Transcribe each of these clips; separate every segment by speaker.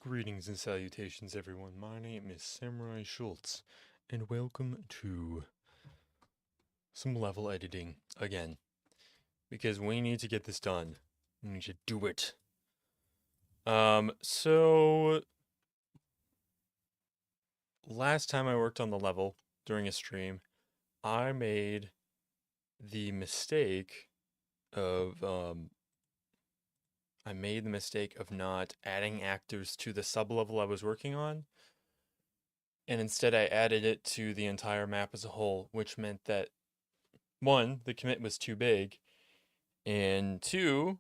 Speaker 1: Greetings and salutations, everyone. My name is Samurai Schultz, and welcome to some level editing again. Because we need to get this done. We need to do it. So last time I worked on the level during a stream, I made the mistake of not adding actors to the sub-level I was working on. And instead I added it to the entire map as a whole, which meant that one, the commit was too big, and two,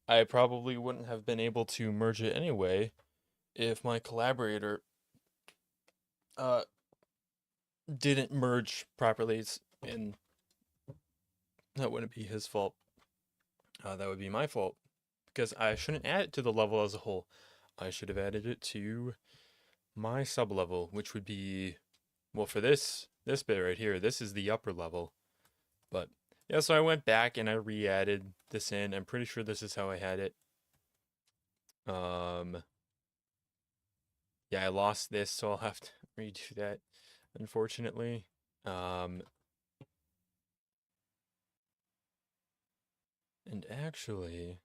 Speaker 1: I probably wouldn't have been able to merge it anyway if my collaborator uh, didn't merge properly, and that wouldn't be his fault. That would be my fault, because I shouldn't add it to the level as a whole. I should have added it to my sub-level, which would be, well, for this bit right here, this is the upper level. But yeah, so I went back and I re-added this in. I'm pretty sure this is how I had it. Yeah, I lost this, so I'll have to redo that, unfortunately. And actually,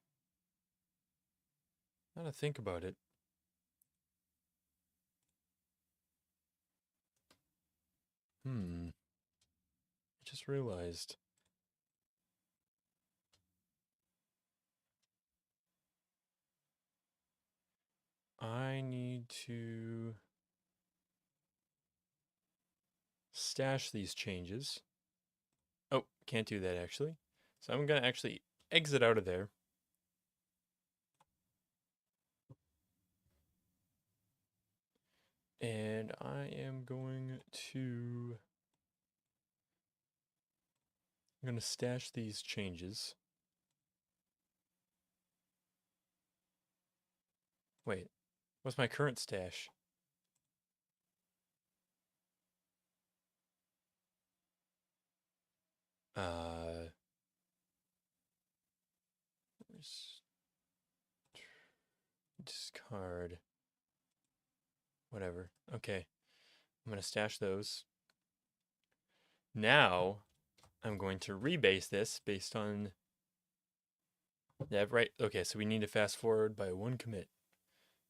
Speaker 1: now to think about it, I just realized. I need to stash these changes. Oh, can't do that actually. So I'm gonna actually exit out of there. And I am going to stash these changes. Wait, what's my current stash? Discard. Whatever. Okay. I'm going to stash those. Now, I'm going to rebase this based on dev, right? Okay, so we need to fast forward by one commit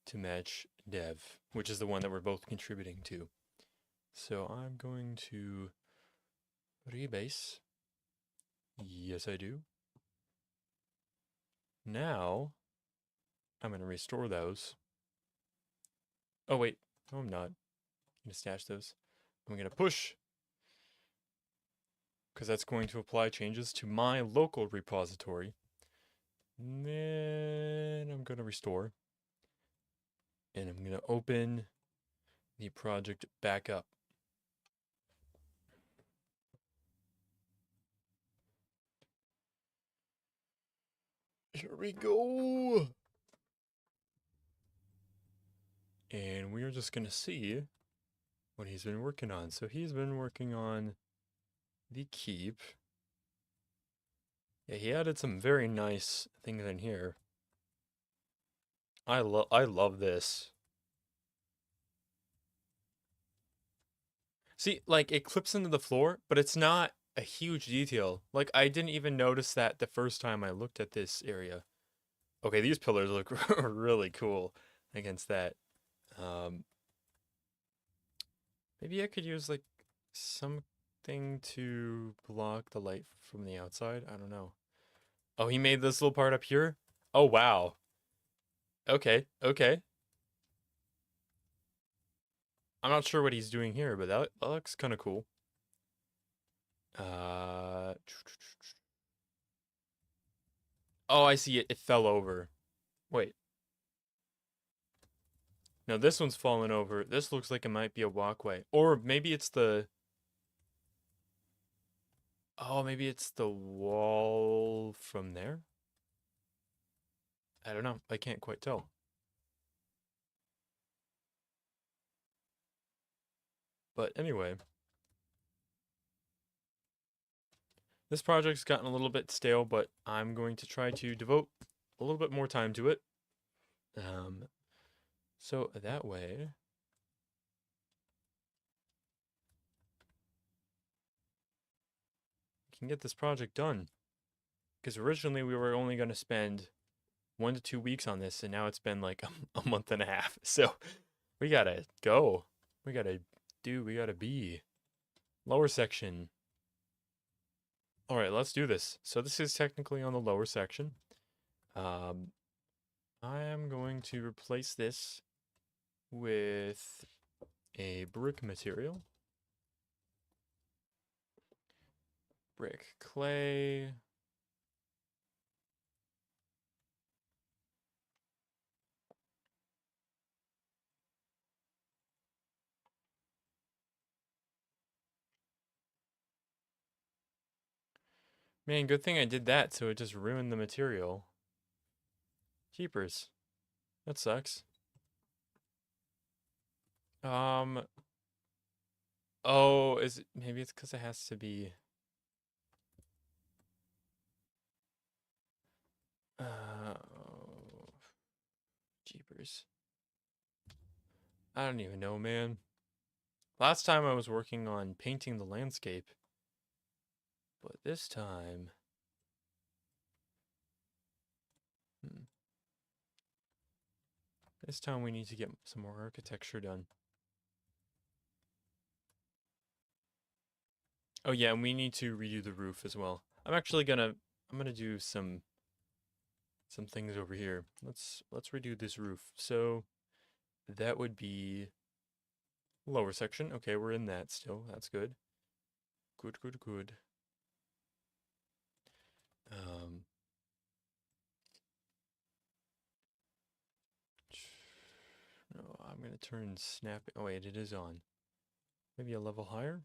Speaker 1: to match dev, which is the one that we're both contributing to. So I'm going to rebase. Yes, I do. Now, I'm going to restore those. Oh, wait. No, I'm not. I'm going to stash those. I'm going to push, because that's going to apply changes to my local repository. And then I'm going to restore. And I'm going to open the project back up. Here we go. And we are just going to see what he's been working on. So he's been working on the keep. Yeah, he added some very nice things in here. I love this. See, like, it clips into the floor, but it's not a huge detail. Like, I didn't even notice that the first time I looked at this area. Okay, these pillars look really cool against that. Maybe I could use, like, something to block the light from the outside. I don't know. Oh, he made this little part up here? Oh, wow. Okay, okay. I'm not sure what he's doing here, but that looks kind of cool. Oh, I see it. It fell over. Wait. No, this one's fallen over. This looks like it might be a walkway. Or maybe it's the... Oh, maybe it's the wall from there? I don't know. I can't quite tell. But anyway. This project's gotten a little bit stale, but I'm going to try to devote a little bit more time to it. So that way, we can get this project done. Because originally we were only going to spend 1 to 2 weeks on this, and now it's been like a month and a half. So we gotta go. We gotta do. We gotta be. Lower section. All right, let's do this. So this is technically on the lower section. I am going to replace this with a brick material. Brick clay. Man, good thing I did that, so it just ruined the material. Jeepers. That sucks. Oh, is it, maybe it's because it has to be, oh, jeepers. I don't even know, man. Last time I was working on painting the landscape, but this time, hmm, this time we need to get some more architecture done. Oh yeah, and we need to redo the roof as well. I'm gonna do some things over here. Let's redo this roof. So that would be lower section. Okay, we're in that still. That's good. Good, good, good. Um, no, I'm gonna turn snap. Oh wait, it is on. Maybe a level higher.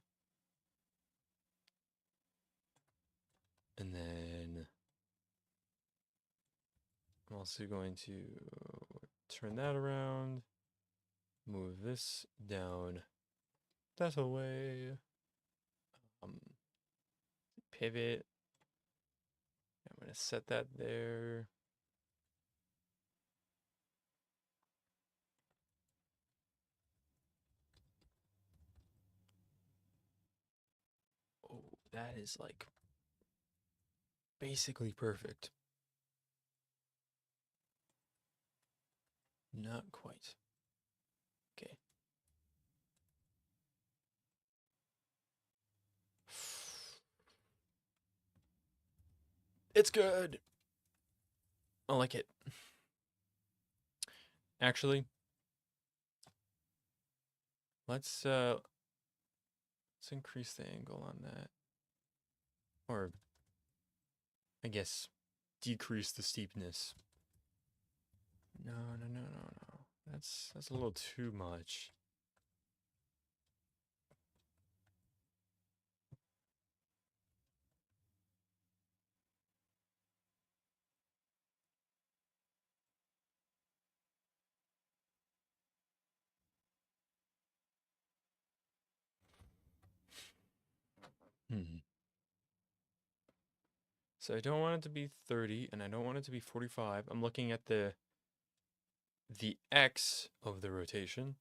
Speaker 1: And then I'm also going to turn that around. Move this down that away. Um, Pivot. I'm gonna set that there. Oh, that is like basically perfect. Not quite. Okay. It's good. I like it. Actually, let's increase the angle on that. Or I guess decrease the steepness. No, no, no, no, no. That's a little too much. Hmm. So I don't want it to be 30 and I don't want it to be 45. I'm looking at the X of the rotation.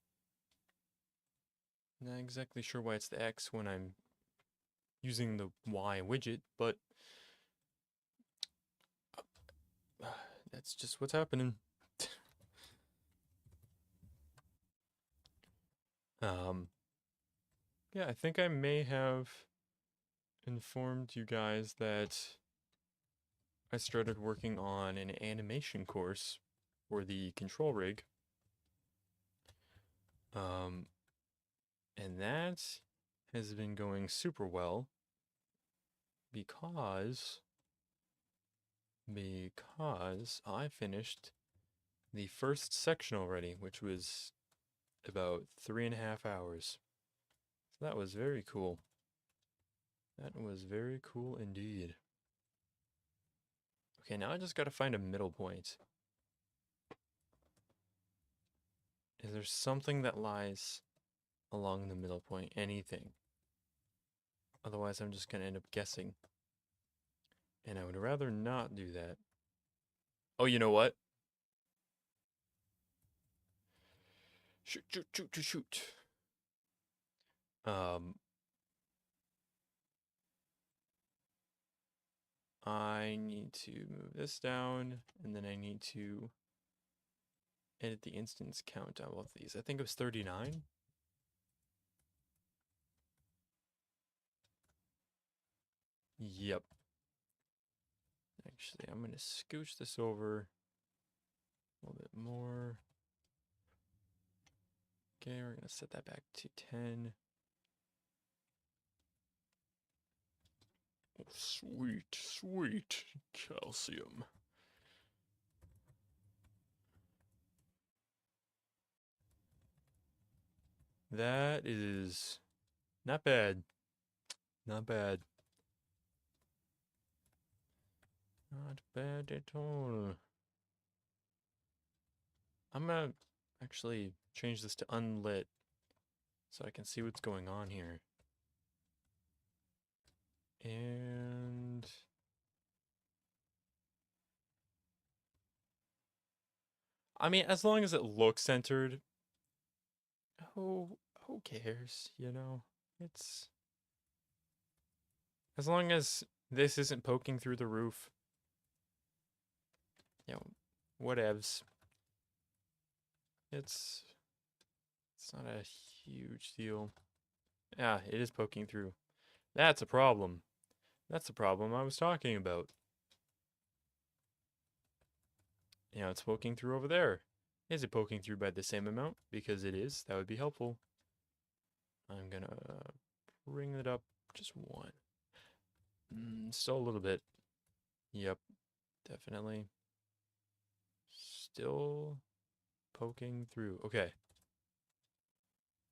Speaker 1: Not exactly sure why it's the X when I'm using the Y widget, but that's just what's happening. um, yeah, I think I may have informed you guys that I started working on an animation course for the control rig. Um, and that has been going super well because I finished the first section already, which was about 3.5 hours. So that was very cool. That was very cool indeed. Okay, now I just gotta find a middle point. Is there something that lies along the middle point? Anything. Otherwise, I'm just gonna end up guessing. And I would rather not do that. Oh, you know what? Shoot, shoot, shoot, shoot, shoot. Um, I need to move this down, and then I need to edit the instance count on both of these. I think it was 39. Yep. Actually, I'm going to scooch this over a little bit more. Okay, we're going to set that back to 10. Oh, sweet, sweet calcium. That is not bad. Not bad. Not bad at all. I'm gonna actually change this to unlit so I can see what's going on here. And I mean, as long as it looks centered, who cares, you know? It's as long as this isn't poking through the roof, you know, whatevs. It's not a huge deal. Yeah, it is poking through. That's a problem. That's the problem I was talking about. You know, it's poking through over there. Is it poking through by the same amount? Because it is. That would be helpful. I'm gonna bring it up just one. Still a little bit. Yep, definitely. Still poking through. Okay.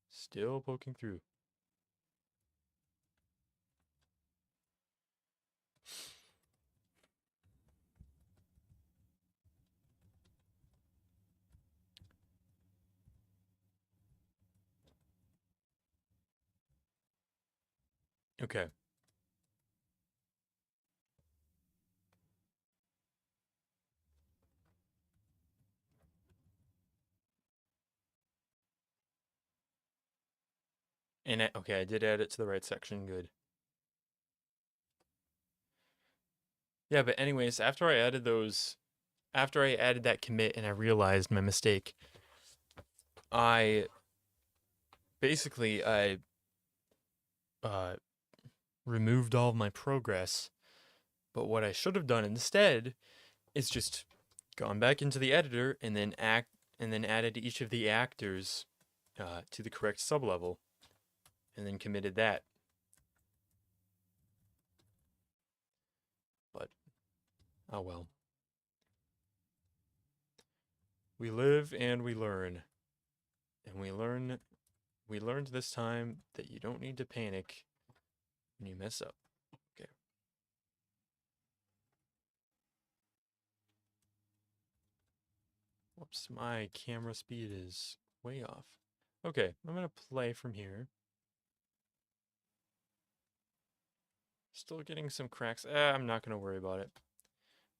Speaker 1: Still poking through. Okay. And okay, I did add it to the right section. Good. Yeah, but anyways, after I added that commit and I realized my mistake, I basically uh removed all of my progress. But what I should have done instead is just gone back into the editor and then added each of the actors to the correct sublevel and then committed that. But oh well. We live and we learn. And we learned this time that you don't need to panic when you mess up. Okay. Whoops, my camera speed is way off. Okay, I'm gonna play from here. Still getting some cracks. I'm not gonna worry about it.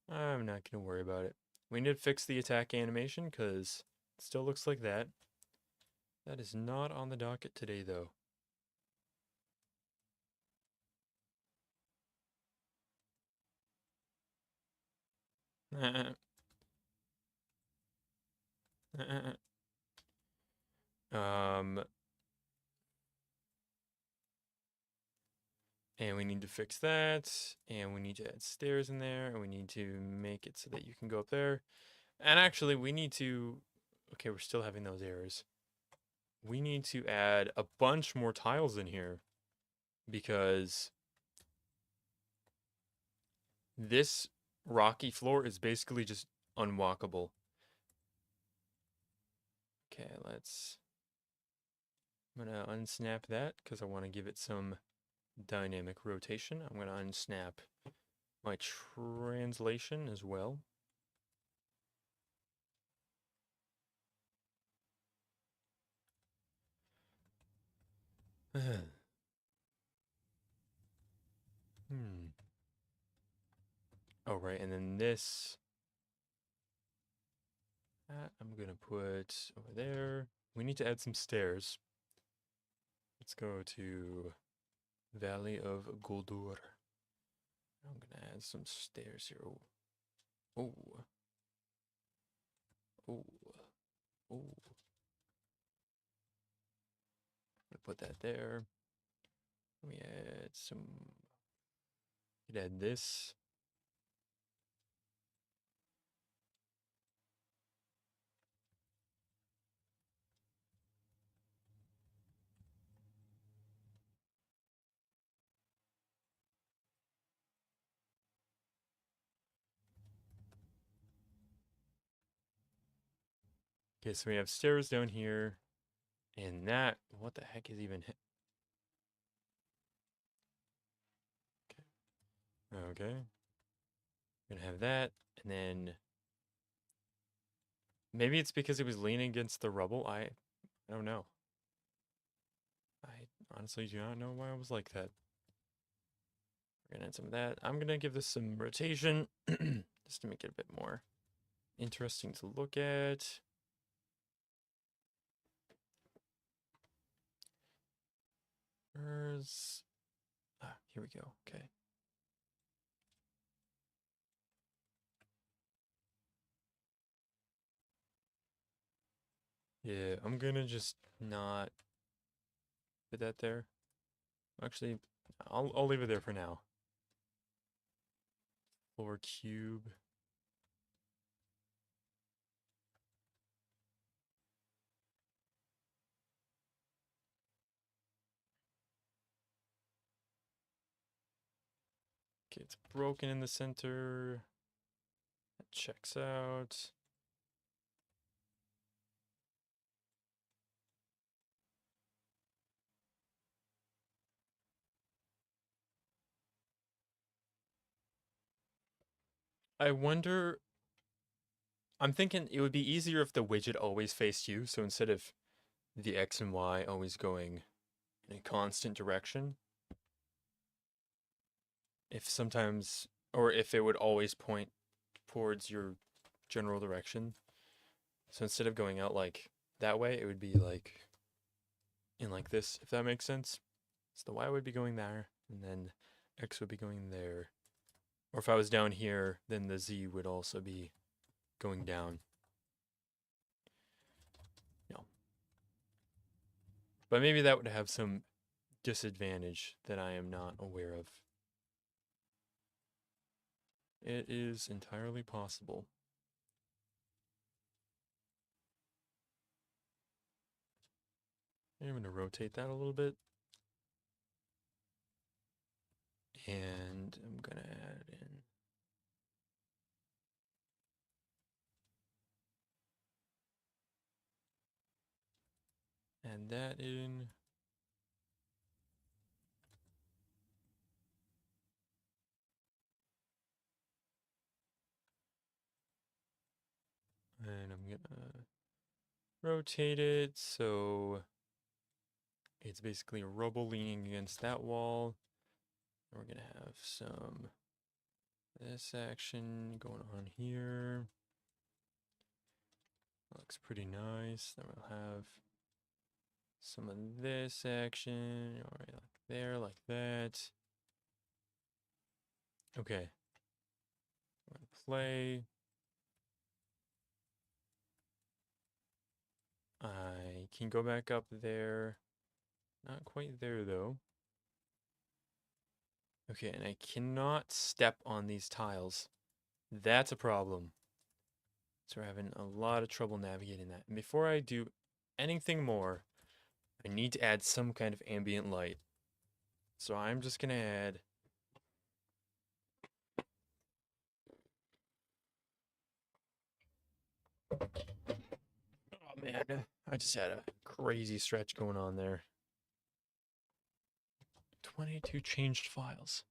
Speaker 1: I'm not gonna worry about it. We need to fix the attack animation because it still looks like that. That is not on the docket today though. um, and we need to fix that, and we need to add stairs in there, and we need to make it so that you can go up there. And actually, we need to, okay, we're still having those errors. We need to add a bunch more tiles in here because this rocky floor is basically just unwalkable. Okay, I'm gonna unsnap that because I want to give it some dynamic rotation. I'm gonna unsnap my translation as well. Oh, right, and then this, I'm gonna put over there, we need to add some stairs. Let's go to Valley of Guldur. I'm gonna add some stairs here. Oh, oh, oh, oh. Put that there. We add some. We'd add this. Okay, so we have stairs down here, and that. What the heck is even? Okay. We're gonna have that, and then maybe it's because it was leaning against the rubble. I don't know. I honestly do not know why I was like that. We're gonna add some of that. I'm gonna give this some rotation just to make it a bit more interesting to look at. Where's here we go. Okay. Yeah, I'm gonna just not put that there. Actually, I'll leave it there for now. Floor cube. Okay, it's broken in the center. That checks out. I wonder. I'm thinking it would be easier if the widget always faced you. So instead of the X and Y always going in a constant direction, if sometimes, or if it would always point towards your general direction. So instead of going out like that way, it would be like in like this, if that makes sense. So the Y would be going there, and then X would be going there. Or if I was down here, then the Z would also be going down. No. But maybe that would have some disadvantage that I am not aware of. It is entirely possible. I'm going to rotate that a little bit. And I'm going to add in. Add that in. And I'm going to rotate it so it's basically a rubble leaning against that wall. And we're going to have some this action going on here. Looks pretty nice. Then we'll have some of this action. All right, like there, like that. Okay. I'm going to play. I can go back up there. Not quite there, though. Okay, and I cannot step on these tiles. That's a problem. So we're having a lot of trouble navigating that. And before I do anything more, I need to add some kind of ambient light. So I'm just going to add... Oh, man. I just had a crazy stretch going on there. 22 changed files.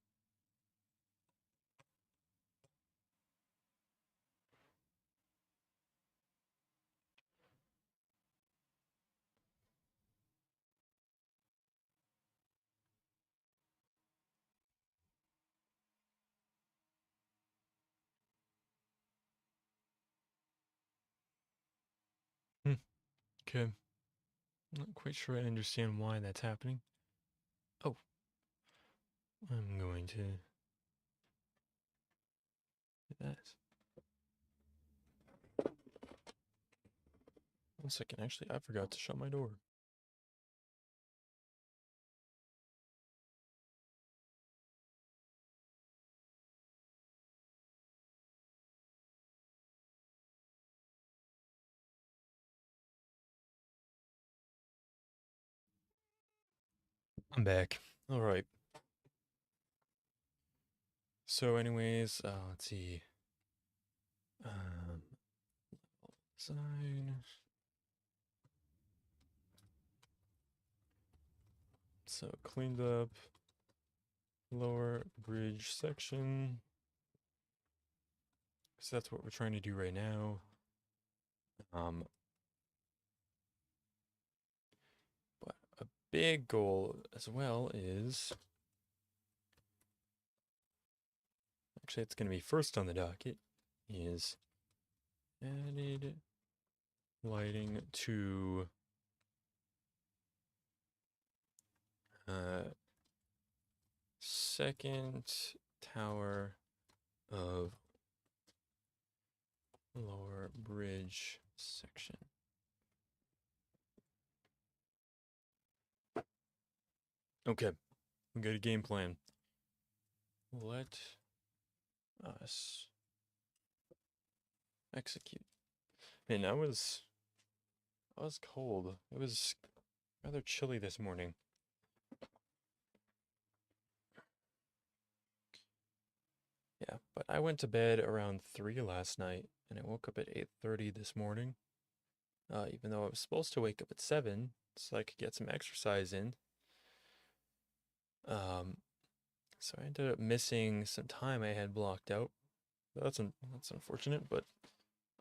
Speaker 1: Okay. Not quite sure I understand why that's happening. Oh, I'm going to do that. One second, actually, I forgot to shut my door. I'm back. All right. So, anyways, let's see. Design. So cleaned up lower bridge section. So that's what we're trying to do right now. But a big goal as well is, actually it's going to be first on the docket, is added lighting to second tower of lower bridge section. Okay, we got a game plan. Let us execute. Man, I was cold. It was rather chilly this morning. Yeah, but I went to bed around 3 last night, and I woke up at 8:30 this morning. Even though I was supposed to wake up at 7, so I could get some exercise in. So I ended up missing some time I had blocked out. That's unfortunate, but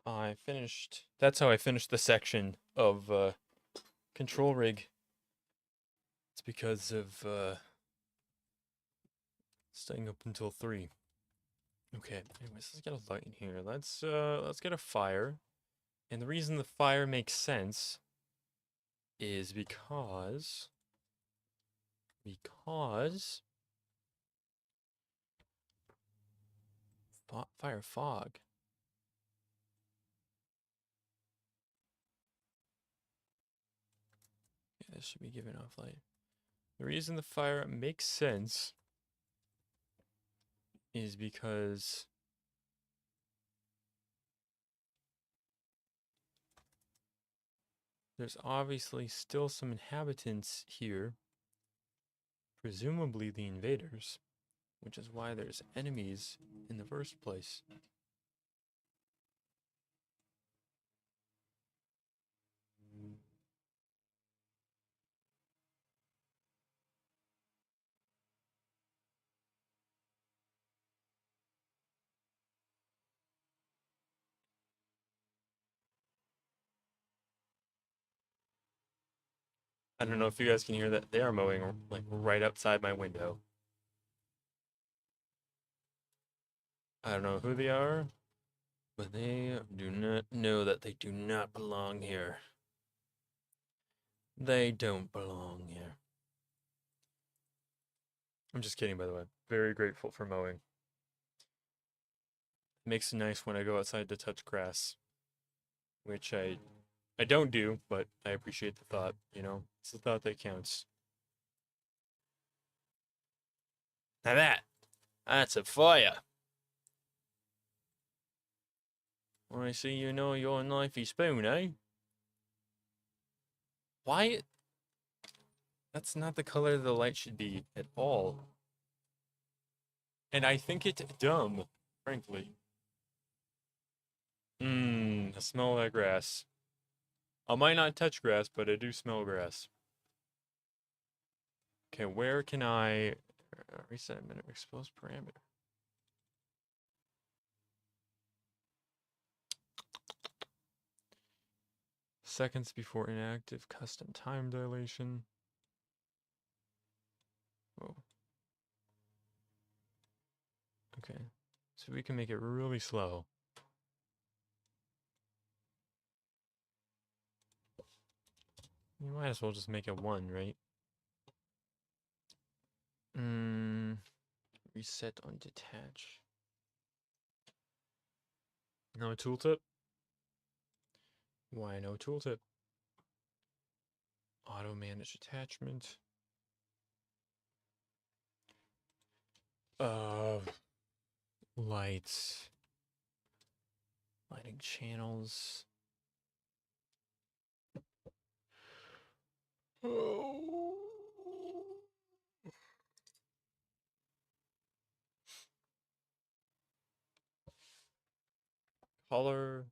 Speaker 1: I finished. That's how I finished the section of control rig. It's because of staying up until 3. Okay, anyways, let's get a light in here. Let's get a fire. And the reason the fire makes sense is because fire fog. Yeah, this should be giving off light. The reason the fire makes sense is because there's obviously still some inhabitants here, presumably the invaders, which is why there's enemies in the first place. I don't know if you guys can hear that. They are mowing like right outside my window. I don't know who they are, but they do not know that they do not belong here. They don't belong here. I'm just kidding, by the way. Very grateful for mowing. It makes it nice when I go outside to touch grass, which I don't do, but I appreciate the thought, you know? It's the thought that counts. Now that's a fire. I see you know your knifey spoon, eh? Why? That's not the color the light should be at all. And I think it's dumb, frankly. I smell that grass. I might not touch grass, but I do smell grass. Okay, where can I reset minute exposed parameter? Seconds before inactive, custom time dilation. Oh. Okay, so we can make it really slow. You might as well just make it 1, right? Reset on detach. No tooltip? Why no tooltip? Auto manage attachment. Lights. Lighting channels. Oh. Color.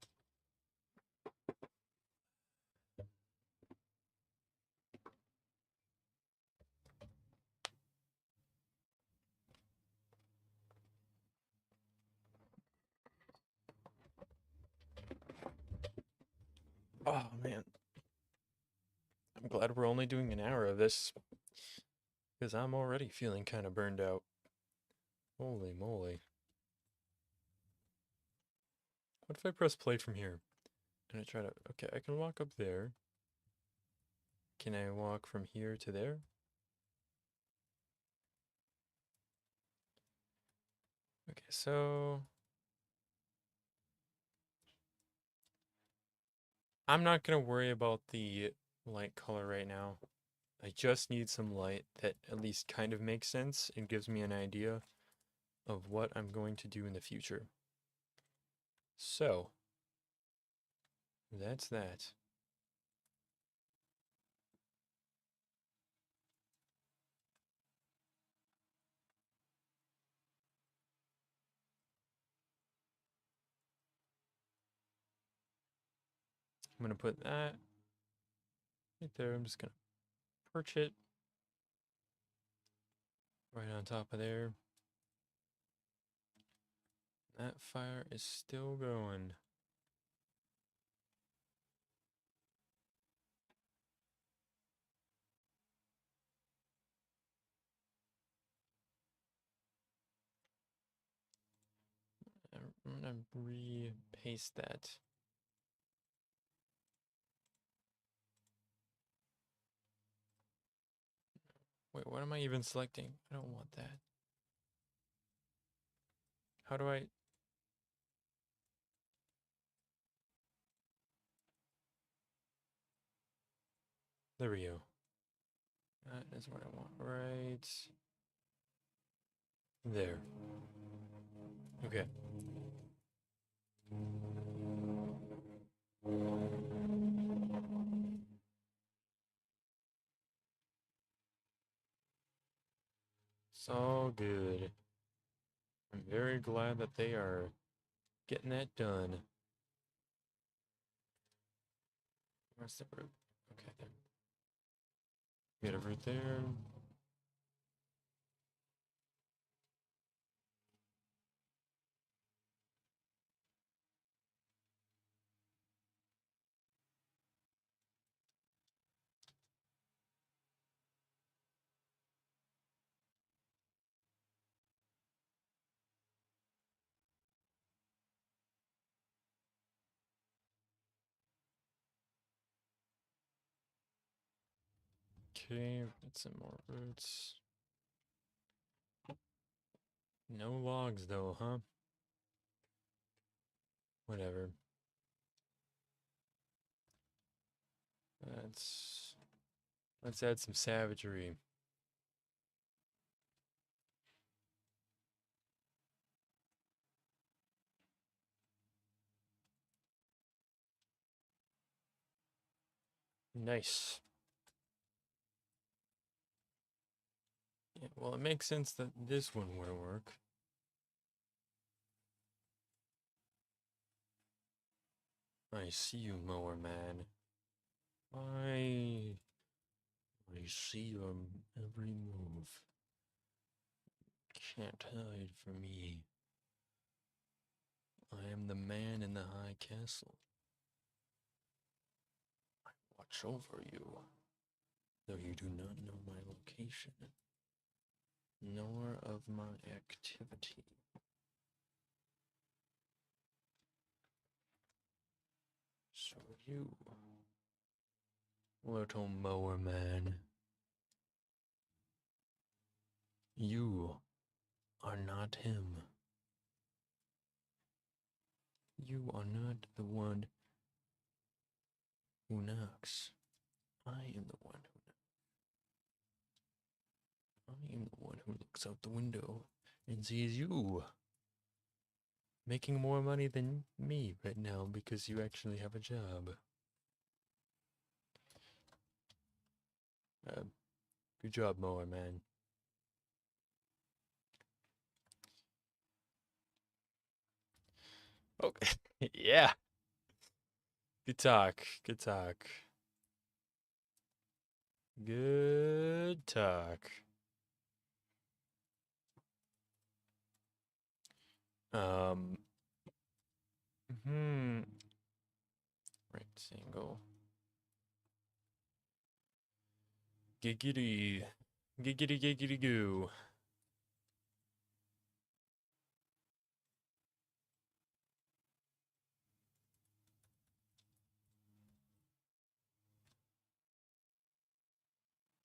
Speaker 1: Oh man. I'm glad we're only doing an hour of this, because I'm already feeling kind of burned out. Holy moly. What if I press play from here? And I try to... Okay, I can walk up there. Can I walk from here to there? Okay, so... I'm not going to worry about the light color right now. I just need some light that at least kind of makes sense and gives me an idea of what I'm going to do in the future. So, that's that. I'm going to put that right there. I'm just going to perch it right on top of there. That fire is still going. I'm going to re-paste that. Wait, what am I even selecting? I don't want that. How do I... There we go. That is what I want. Right there. Okay. So good. I'm very glad that they are getting that done. Where's the root? Okay, there. Get it right there. Okay, get some more roots. No logs though, huh? Whatever. Let's add some savagery. Nice. Yeah, well, it makes sense that this one wouldn't work. I see you, mower man. I see your every move. Can't hide from me. I am the man in the high castle. I watch over you, though you do not know my location, nor of my activity. So you Little mower man. You are not him. You are not the one who knocks. I am the one who looks out the window and sees you making more money than me right now because you actually have a job. Good job, mower man. Okay. Yeah. Good talk. Good talk. Good talk. Um. Right angle. Giggity. Giggity giggity goo.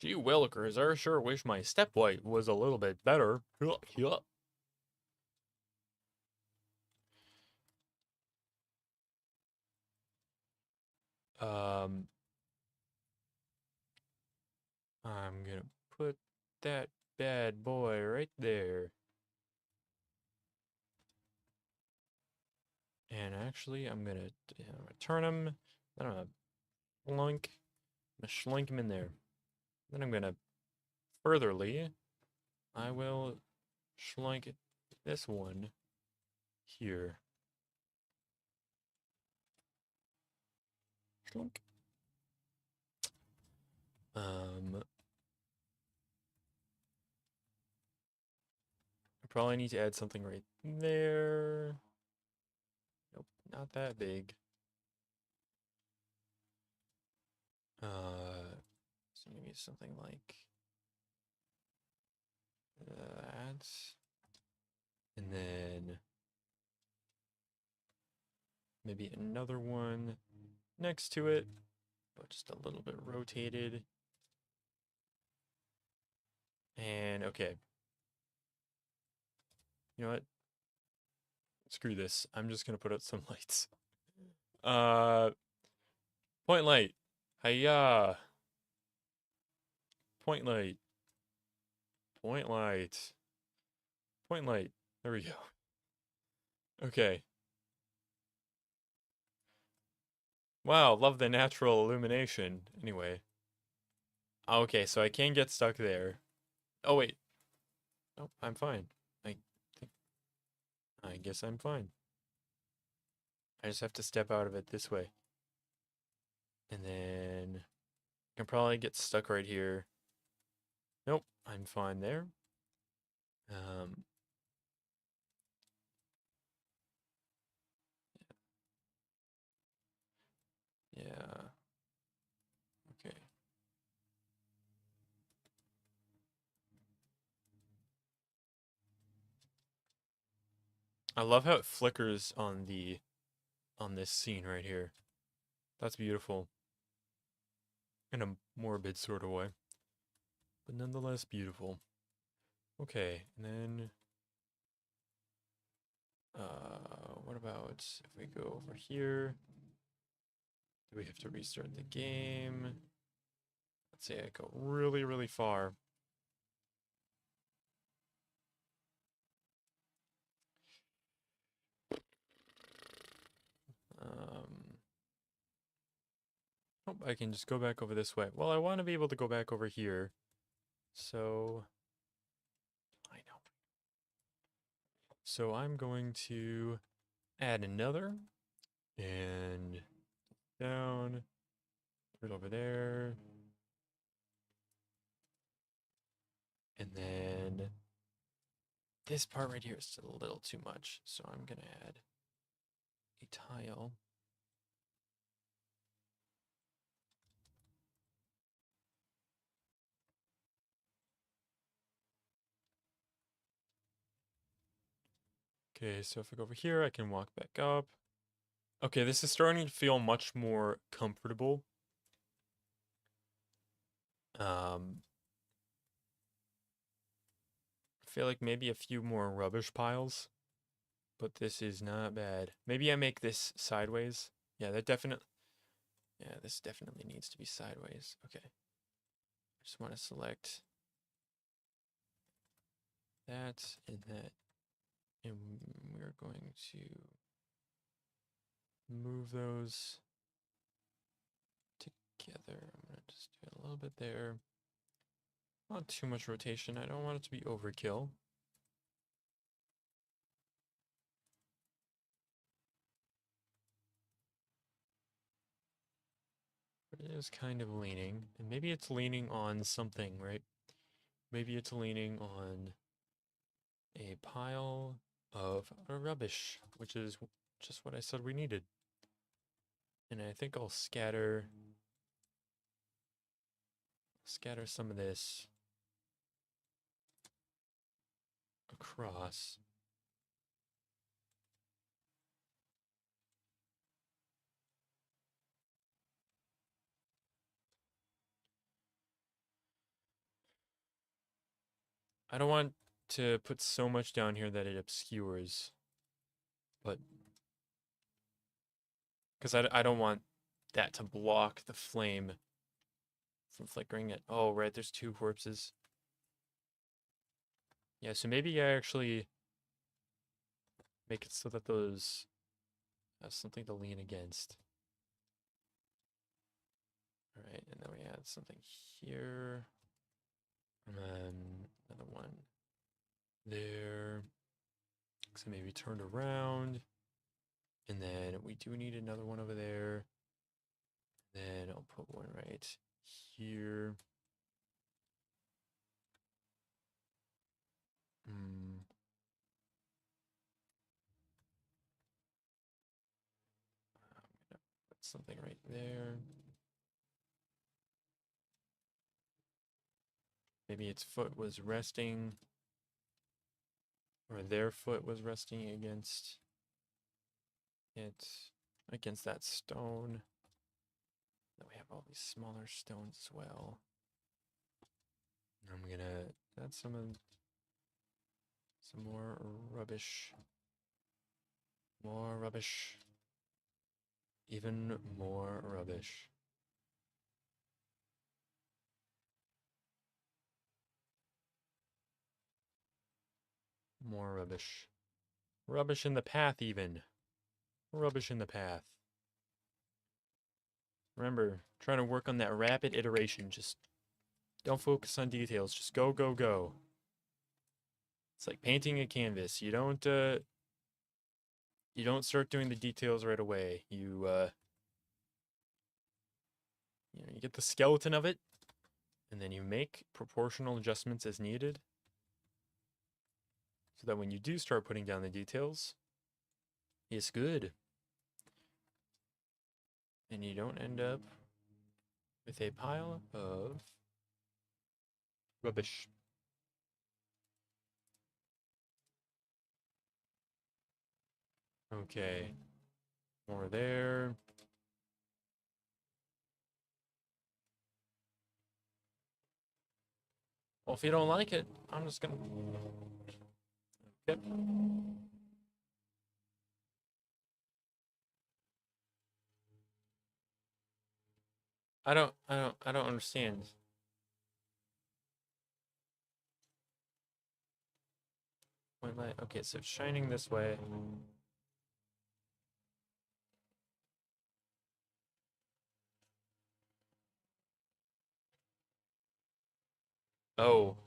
Speaker 1: Gee willikers, I sure wish my stepwife was a little bit better. Um, I'm gonna put that bad boy right there. And actually, I'm gonna turn him. Then I'm gonna slink him in there. Then I'm gonna furtherly, I will slink this one here. Slink. I probably need to add something right there. Nope, not that big. So maybe something like that. And then maybe another one next to it, but just a little bit rotated. And okay. You know what? Screw this. I'm just gonna put out some lights. Point light. Hiya. Point light. Point light. Point light. There we go. Okay. Wow, love the natural illumination. Anyway. Okay, so I can get stuck there. Oh, wait. Oh, I'm fine. I think... I guess I'm fine. I just have to step out of it this way. And then... I can probably get stuck right here. Nope, I'm fine there. Yeah. Okay. I love how it flickers on this scene right here. That's beautiful. In a morbid sort of way. But nonetheless beautiful. Okay, and then what about if we go over here? Do we have to restart the game? Let's say I go really, really far. Oh, I can just go back over this way. Well, I want to be able to go back over here. So, I know. So I'm going to add another and down, put it over there. And then this part right here is still a little too much. So I'm going to add a tile. Okay, so if I go over here, I can walk back up. Okay, this is starting to feel much more comfortable. I feel like maybe a few more rubbish piles, but this is not bad. Maybe I make this sideways. Yeah, this definitely needs to be sideways. Okay. I just want to select that and that. And we're going to move those together. I'm going to just do a little bit there. Not too much rotation. I don't want it to be overkill. But it is kind of leaning. And maybe it's leaning on something, right? Maybe it's leaning on a pile of rubbish, which is just what I said we needed. And I think I'll scatter some of this across. I don't want to put so much down here that it obscures, but because I don't want that to block the flame from flickering it. Oh, right, there's two corpses. Yeah, so maybe I actually make it so that those have something to lean against. All right, and then we add something here. And then another one there. So maybe turned around. And then we do need another one over there. Then I'll put one right here. Put something right there. Maybe its foot was resting, or their foot was resting against it, against that stone. Then we have all these smaller stones as well. I'm gonna add some more rubbish. More rubbish. Even more rubbish. More rubbish. Rubbish in the path, even. Rubbish in the path. Remember, trying to work on that rapid iteration. Just don't focus on details. Just go, go, go. It's like painting a canvas. You don't start doing the details right away. You get the skeleton of it, and then you make proportional adjustments as needed, so that when you do start putting down the details, it's good. And you don't end up with a pile of rubbish. Okay. More there. Well, if you don't like it, I'm just gonna... Yep. I don't understand. White light. Okay, so it's shining this way. Oh,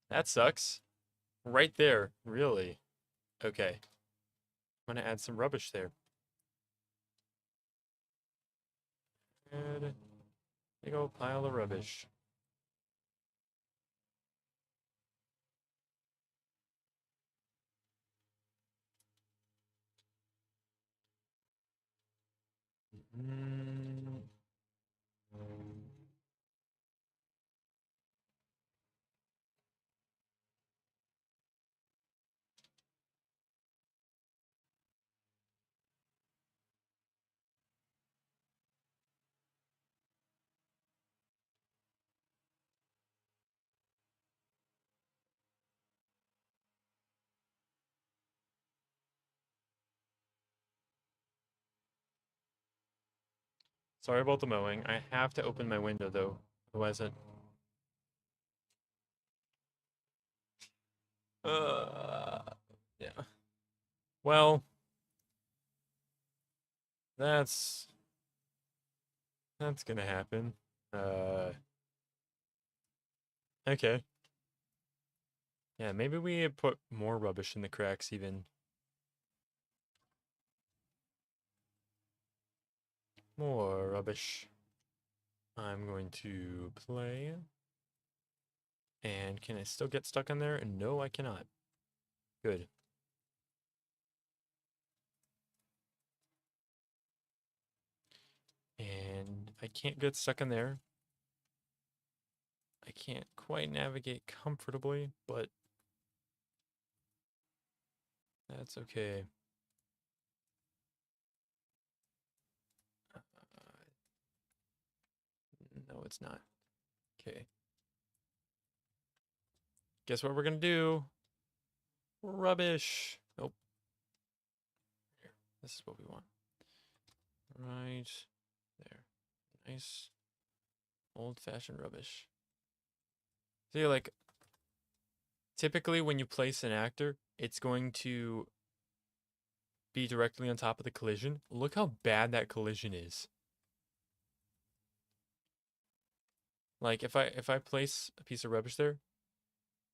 Speaker 1: that sucks. Right there, really. Okay. I'm gonna add some rubbish there. Good. Big old pile of rubbish. Mm. Sorry about the mowing. I have to open my window though. Otherwise it... Yeah. Well, that's gonna happen. Okay. Yeah, maybe we put more rubbish in the cracks even. More rubbish. I'm going to play. And can I still get stuck in there? No, I cannot. Good. And I can't get stuck in there. I can't quite navigate comfortably, but that's okay. Uh, no, it's not. Okay. Guess what we're gonna do? Rubbish. Nope. Here. This is what we want. Right there. Nice old-fashioned rubbish. See, like, typically when you place an actor, it's going to be directly on top of the collision. Look how bad that collision is. Like, if I place a piece of rubbish there,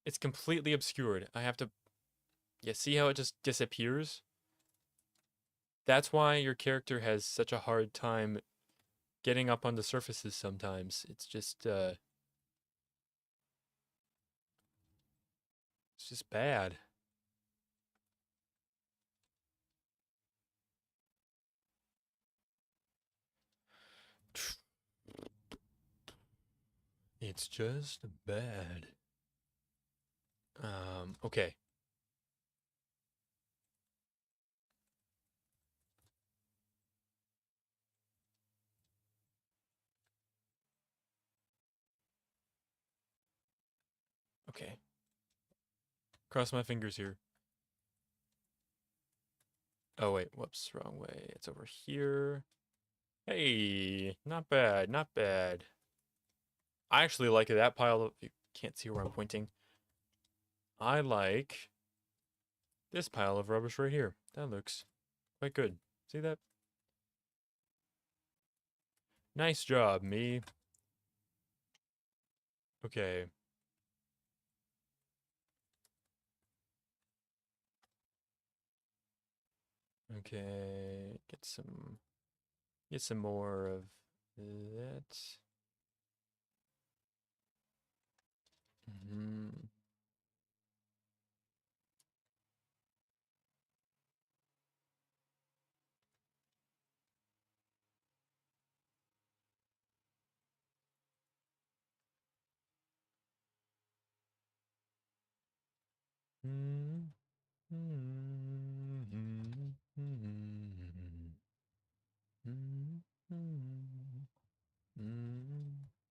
Speaker 1: it's completely obscured. I have to... Yeah, see how it just disappears? That's why your character has such a hard time getting up onto surfaces sometimes. It's just bad. It's just bad. Okay. Okay. Cross my fingers here. Oh wait, whoops, wrong way. It's over here. Hey, not bad, not bad. I actually like that pile of... You can't see where I'm pointing. I like this pile of rubbish right here. That looks quite good. See that? Nice job, me. Okay. Okay, get some more of that. Mhm. Mhm. Mhm. Mhm. Mhm. Mhm.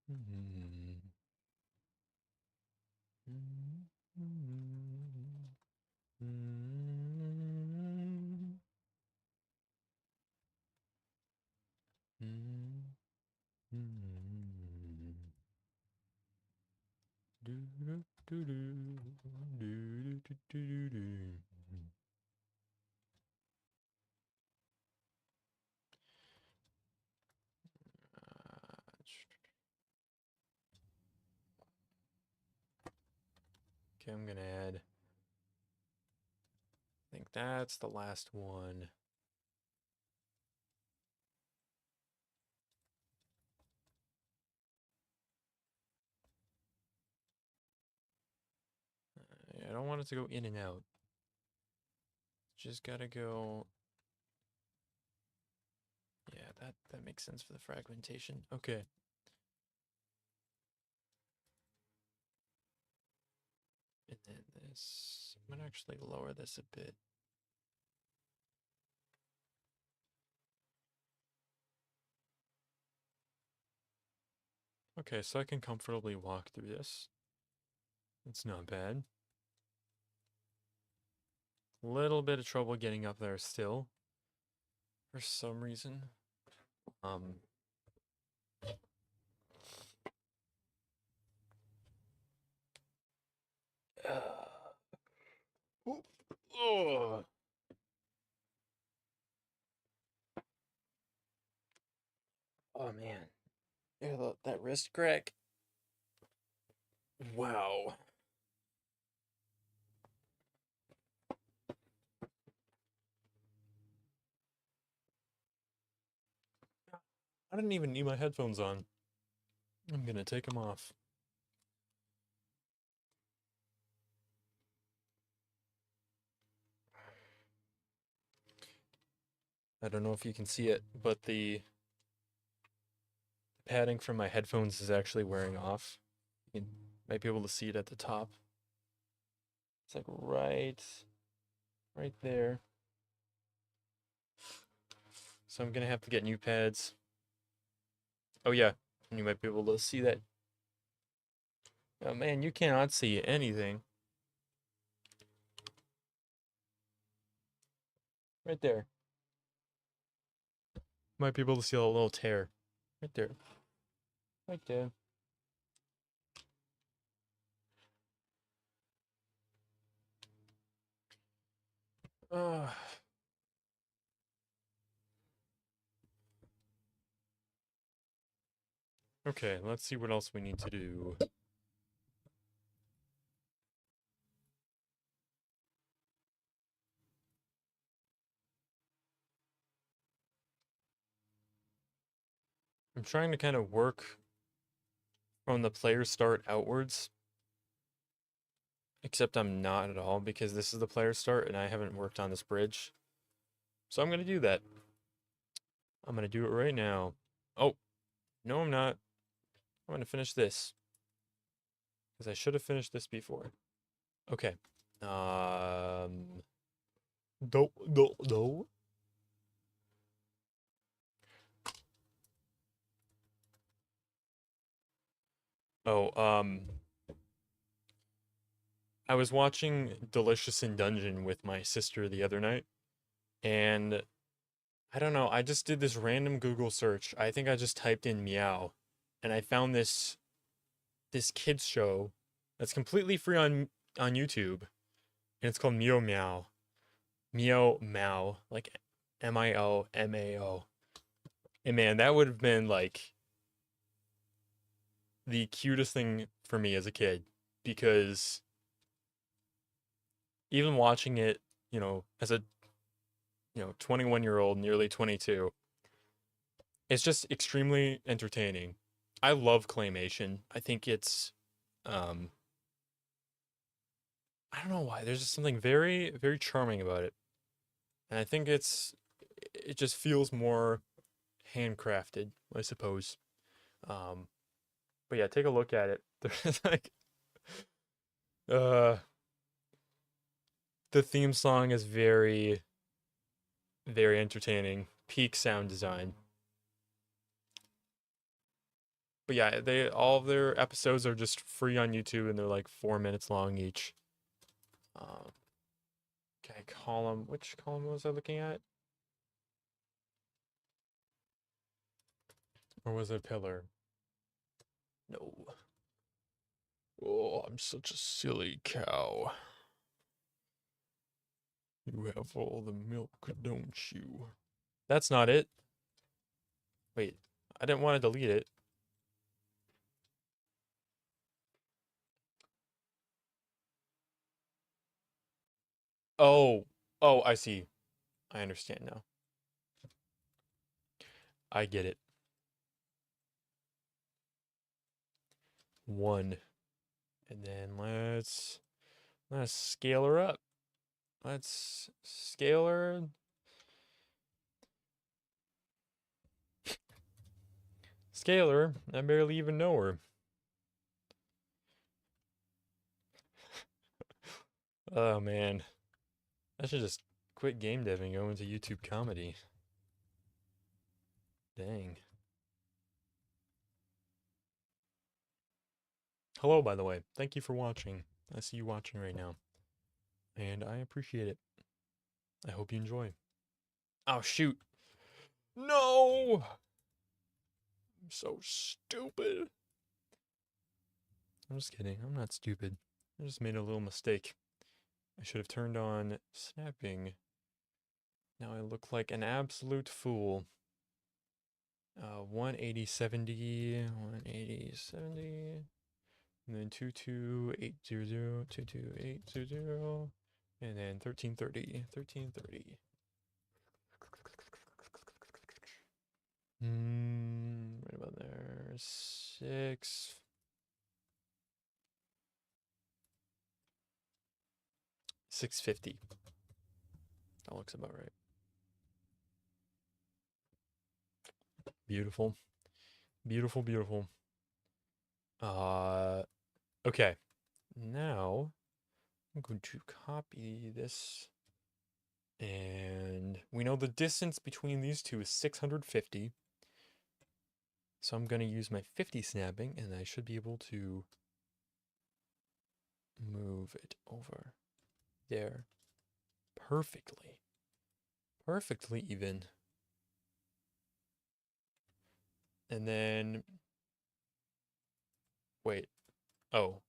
Speaker 1: Mhm. Mhm. Mhm. Do do do do do do do do. Okay, I'm gonna add. I think that's the last one. I don't want it to go in and out. Just gotta go. Yeah, that makes sense for the fragmentation. Okay. And then this. I'm gonna actually lower this a bit. Okay, so I can comfortably walk through this. It's not bad. Little bit of trouble getting up there still. For some reason. Um, Oh. Oh man. Yeah, that wrist crack. Wow. I didn't even need my headphones on. I'm gonna take them off. I don't know if you can see it, but the padding from my headphones is actually wearing off. You might be able to see it at the top. It's like right there. So I'm gonna have to get new pads. Oh yeah, and you might be able to see that. Oh man, you cannot see anything. Right there. Might be able to see a little tear. Right there. Right there. Uh, okay, let's see what else we need to do. I'm trying to kind of work from the player start outwards. Except I'm not at all because this is the player start and I haven't worked on this bridge. So I'm going to do that. I'm going to do it right now. Oh, no I'm not. I'm going to finish this. Because I should have finished this before. Okay. Do. Oh, I was watching Delicious in Dungeon with my sister the other night, and I don't know, I just did this random Google search. I think I just typed in meow, and I found this kids show that's completely free on YouTube, and it's called Meow Meow. Meow Mao, like Miomao. And man, that would have been like the cutest thing for me as a kid because even watching it, as a 21-year-old, nearly 22, it's just extremely entertaining. I love claymation. I think it's um I don't know why. There's just something very, very charming about it. And I think it just feels more handcrafted, I suppose. Um but yeah, take a look at it. There's like uh the theme song is very, very entertaining. Peak sound design. But yeah, they all of their episodes are just free on YouTube and they're like 4 minutes long each. Um, okay, column. Which column was I looking at? Or was it pillar? No. Oh, I'm such a silly cow. You have all the milk, don't you? That's not it. Wait, I didn't want to delete it. Oh, oh, I see. I understand now. I get it. 1. And then let's scale her up. Let's scale her. Scale her. I barely even know her. Oh man. I should just quit game dev and go into YouTube comedy. Dang. Hello, by the way. Thank you for watching. I see you watching right now. And I appreciate it. I hope you enjoy. Oh, shoot. No! I'm so stupid. I'm just kidding. I'm not stupid. I just made a little mistake. I should have turned on snapping. Now I look like an absolute fool. 180, 70, 180, 70, and then 22800, 22800, and then 1330, 1330. Right about there. 6. 650. That looks about right. Beautiful. Beautiful, beautiful. Okay. Now, I'm going to copy this. And we know the distance between these two is 650. So I'm going to use my 50 snapping, and I should be able to move it over there perfectly. Perfectly even. And then, wait. Oh.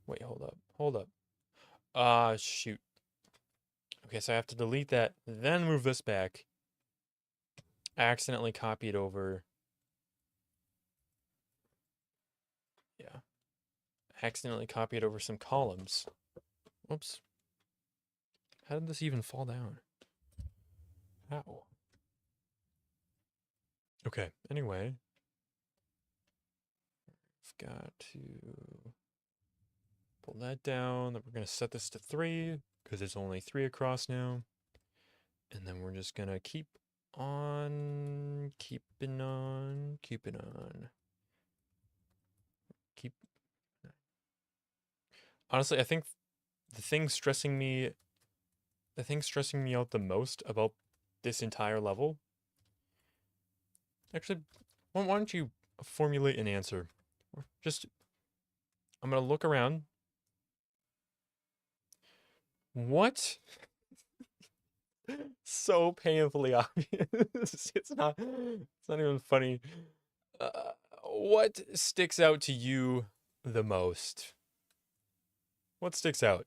Speaker 1: Wait, hold up. Hold up. Shoot. Okay, so I have to delete that, then move this back. I accidentally copied over. Yeah. I accidentally copied over some columns. Oops. How did this even fall down? How? Okay, anyway. I've got to pull that down. Then we're going to set this to 3, because it's only 3 across now. And then we're just going to keep on, keeping on, keeping on. Honestly, I think the thing stressing me out the most about this entire level. Actually, why don't you formulate an answer? Just, I'm gonna look around. What? So painfully obvious. It's not even funny. What sticks out to you the most? What sticks out?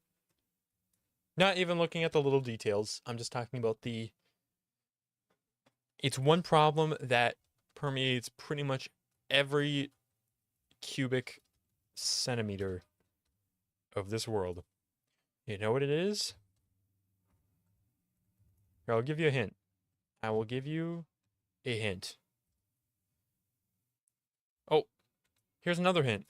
Speaker 1: Not even looking at the little details. I'm just talking about the. It's one problem that permeates pretty much every cubic centimeter of this world. You know what it is? Here, I'll give you a hint. I will give you a hint. Oh, here's another hint.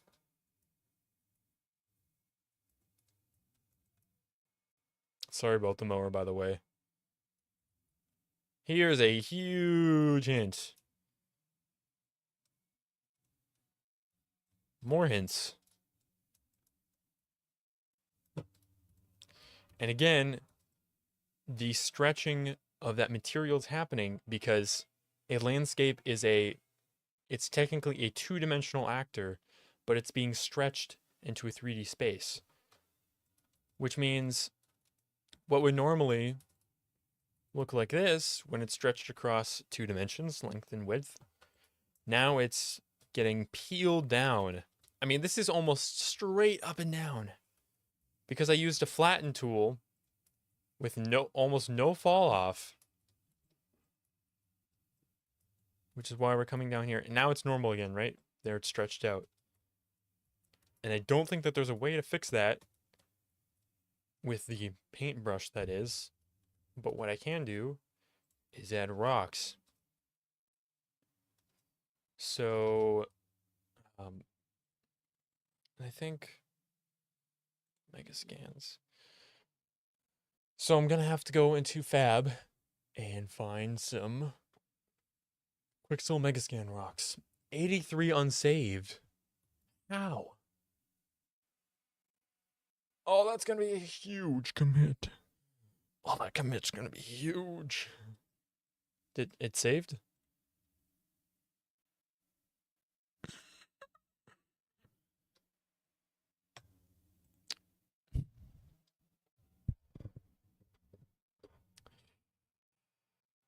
Speaker 1: Sorry about the mower, by the way. Here's a huge hint. More hints. And again, the stretching of that material is happening because a landscape is it's technically a two-dimensional actor, but it's being stretched into a 3D space. Which means what would normally look like this when it's stretched across 2 dimensions, length and width, now it's getting peeled down. I mean, this is almost straight up and down. Because I used a flatten tool with almost no fall off, which is why we're coming down here. And now it's normal again, right? There it's stretched out. And I don't think that there's a way to fix that with the paintbrush, that is. But what I can do is add rocks. So, I think mega scans. So I'm gonna have to go into Fab and find some Quicksil Megascan rocks. 83 unsaved. How? Oh, that's gonna be a huge commit. Oh, that commit's gonna be huge. Did it saved?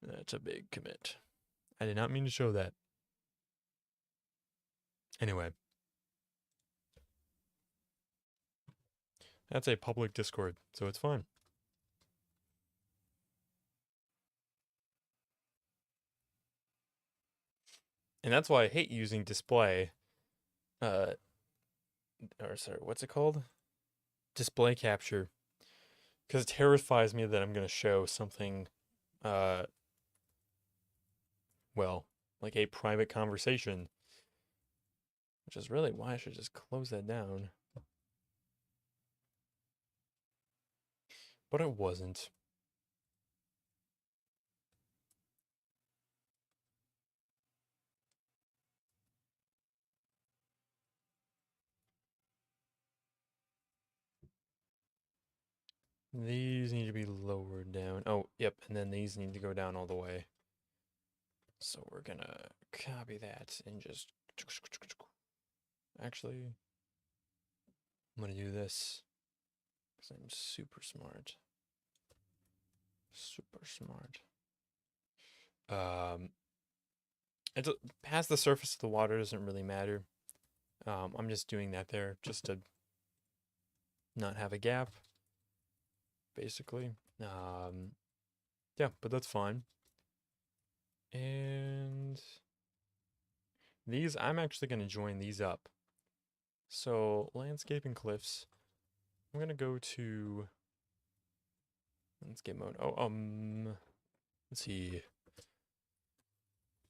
Speaker 1: That's a big commit. I did not mean to show that. Anyway. That's a public Discord, so it's fine. And that's why I hate using display, or sorry, what's it called? Display capture. Because it terrifies me that I'm going to show something, uh, well, like a private conversation, which is really why I should just close that down. But it wasn't. These need to be lowered down. Oh, yep, and then these need to go down all the way. So we're gonna copy that and just... Actually, I'm gonna do this because I'm super smart. Super smart. Um, it's past the surface of the water doesn't really matter. I'm just doing that there just to not have a gap, basically. Yeah, but that's fine. And these, I'm actually going to join these up. So landscape and cliffs. I'm going to go to landscape mode. Oh, let's see.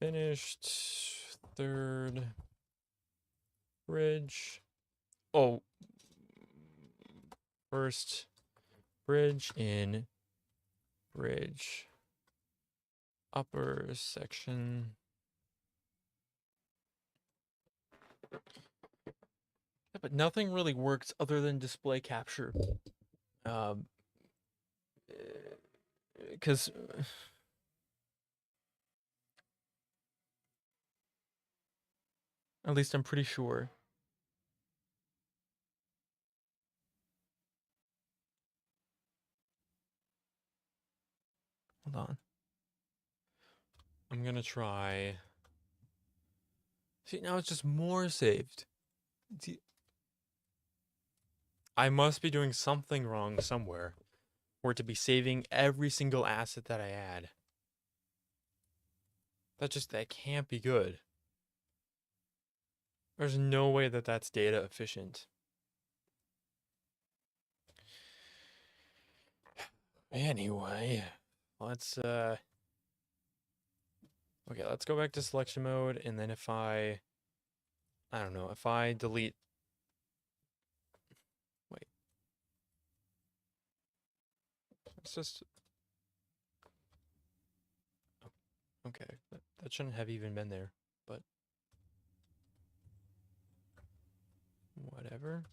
Speaker 1: Finished third bridge. Oh, first bridge in bridge upper section. Yeah, but nothing really works other than display capture. Because at least I'm pretty sure. Hold on. I'm gonna try. See, now it's just more saved. See, I must be doing something wrong somewhere for it to be saving every single asset that I add. That can't be good. There's no way that that's data efficient. Anyway, let's okay, let's go back to selection mode, and then if I don't know, if I delete, wait, let's just, okay, that shouldn't have even been there, but whatever.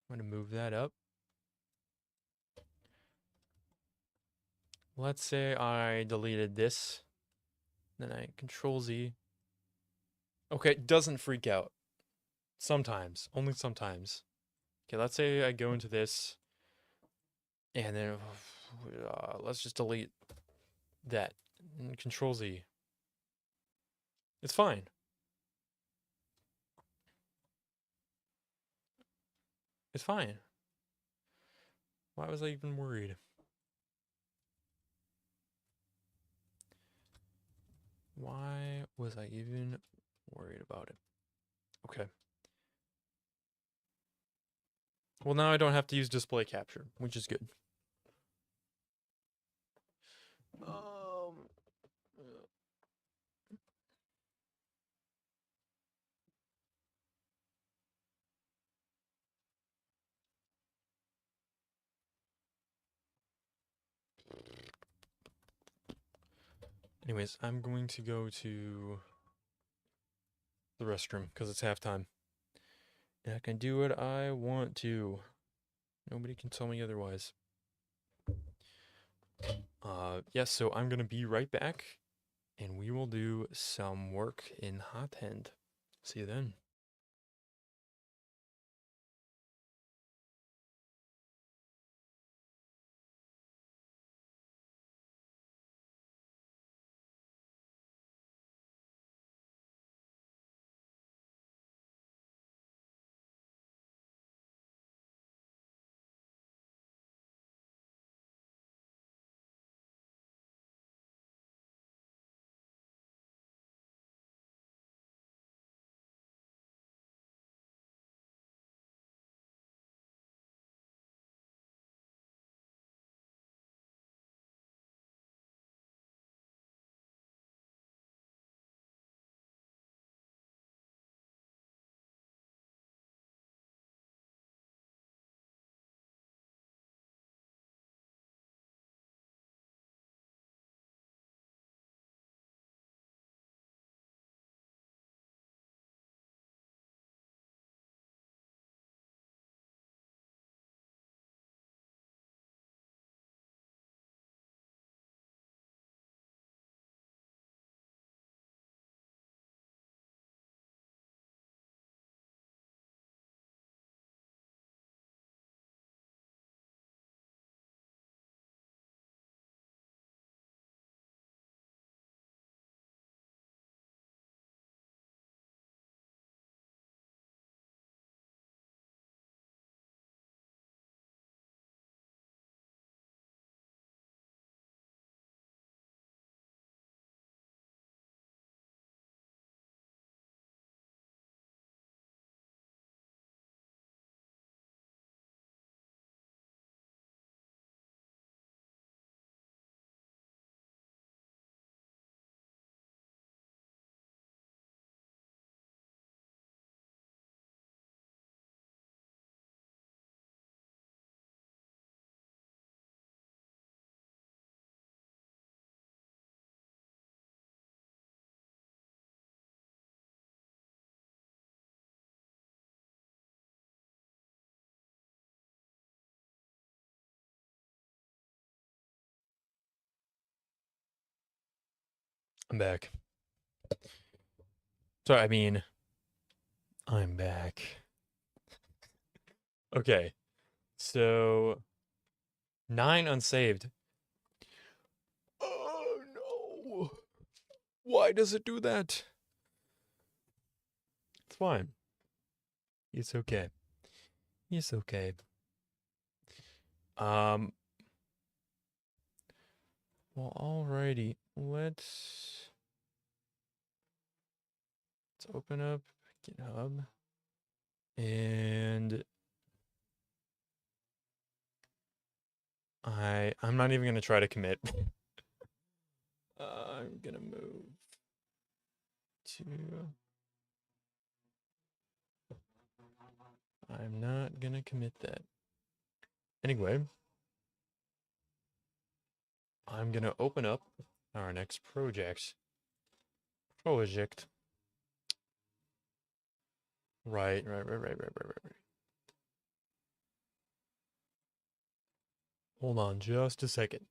Speaker 1: I'm gonna move that up. Let's say I deleted this, then I control Z. Okay, it doesn't freak out. Sometimes, only sometimes. Okay, let's say I go into this, and then let's just delete that. And control Z. It's fine. It's fine. Why was I even worried? Why was I even worried about it? Okay. Well, now I don't have to use display capture, which is good. Anyways, I'm going to go to the restroom because it's halftime. And I can do what I want to. Nobody can tell me otherwise. Yes, so I'm gonna be right back, and we will do some work in Hatendr. See you then. I'm back. Sorry, I mean, I'm back. Okay, so 9 unsaved. Oh no! Why does it do that? It's fine. It's okay. It's okay. Well, alrighty. Let's open up GitHub and I'm not even gonna try to commit. I'm gonna move to. I'm not gonna commit that. Anyway, I'm gonna open up our next project. Right. Hold on just a second.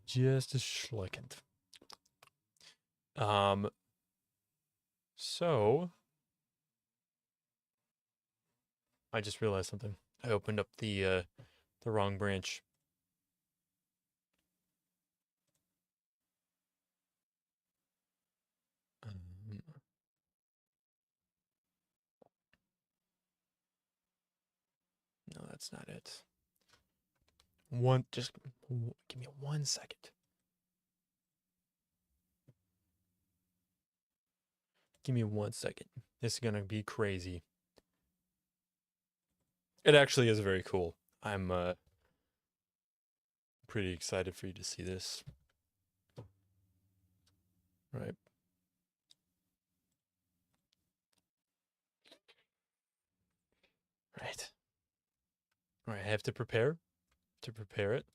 Speaker 1: Just a second. So I just realized something. I opened up the wrong branch. No, that's not it. Just give me 1 second. Give me 1 second. This is gonna be crazy. It actually is very cool. I'm pretty excited for you to see this. Right. Right. All right, I have to prepare it.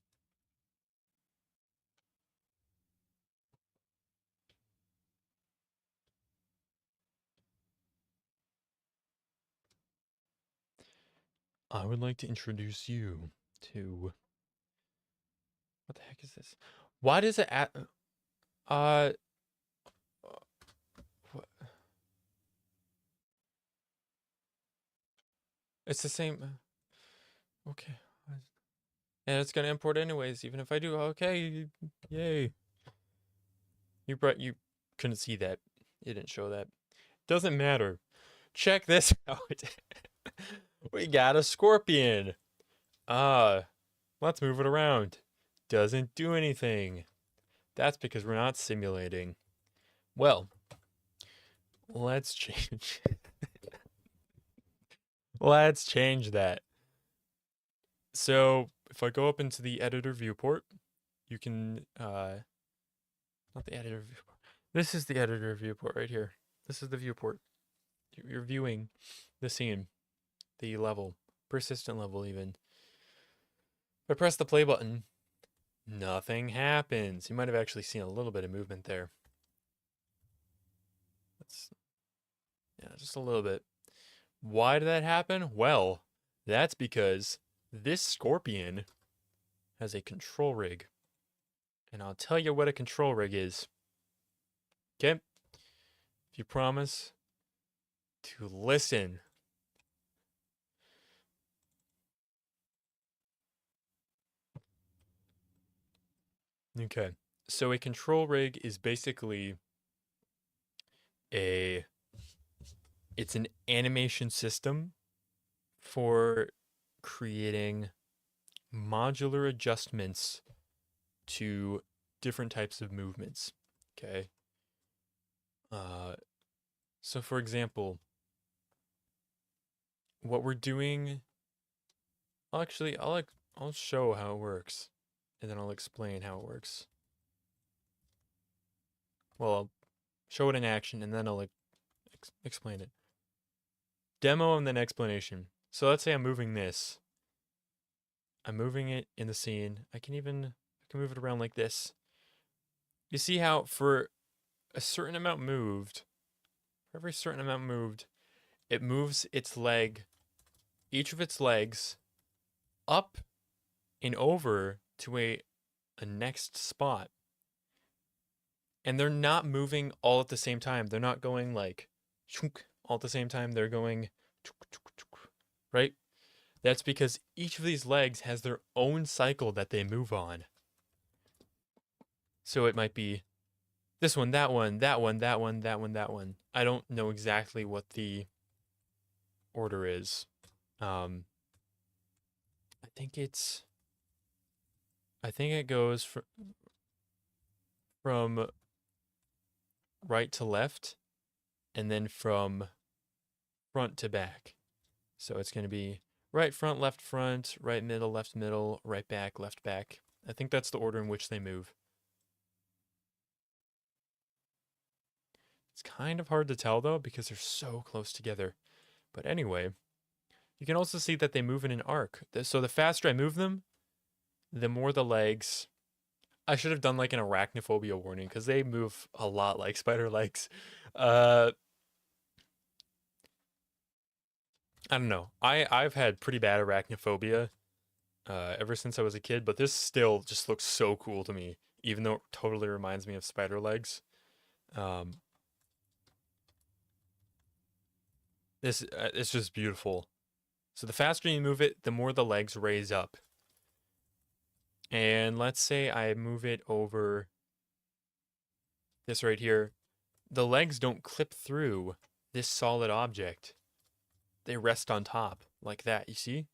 Speaker 1: I would like to introduce you to what the heck is this? Why does it uh what? It's the same. Okay. And it's gonna import anyways, even if I do. Okay, yay. You couldn't see that. It didn't show that. Doesn't matter. Check this out. We got a scorpion. Let's move it around. Doesn't do anything. That's because we're not simulating. Well, let's change. Let's change that. So if I go up into the editor viewport, you can not the editor viewport. This is the editor viewport right here. This is the viewport. You're viewing the scene, the level, persistent level even. If I press the play button, nothing happens. You might have actually seen a little bit of movement there. Yeah, just a little bit. Why did that happen? Well, that's because this scorpion has a control rig. And I'll tell you what a control rig is. Okay? If you promise to listen. Okay. So a control rig is basically it's an animation system for creating modular adjustments to different types of movements. Okay. So for example, what we're doing, I'll show how it works, and then I'll explain how it works. Well, I'll show it in action, and then I'll explain it. Demo and then explanation. So let's say I'm moving this. I'm moving it in the scene. I can move it around like this. You see how for a certain amount moved, for every certain amount moved, it moves its leg, each of its legs, up and over to a next spot. And they're not moving all at the same time. They're not going like chunk all at the same time. They're going chunk, chunk, chunk, right? That's because each of these legs has their own cycle that they move on. So it might be this one, that one, that one, that one, that one, that one. I don't know exactly what the order is. I think it goes from right to left and then from front to back. So it's going to be right front, right middle, left middle, right back, left back. I think that's the order in which they move. It's kind of hard to tell though because they're so close together. But anyway, you can also see that they move in an arc. So the faster I move them, the more the legs. I should have done like an arachnophobia warning because they move a lot like spider legs. I don't know. I've had pretty bad arachnophobia ever since I was a kid, but this still just looks so cool to me, even though it totally reminds me of spider legs. Um, this it's just beautiful. So the faster you move it, the more the legs raise up. And let's say I move it over this right here. The legs don't clip through this solid object. They rest on top like that, you see?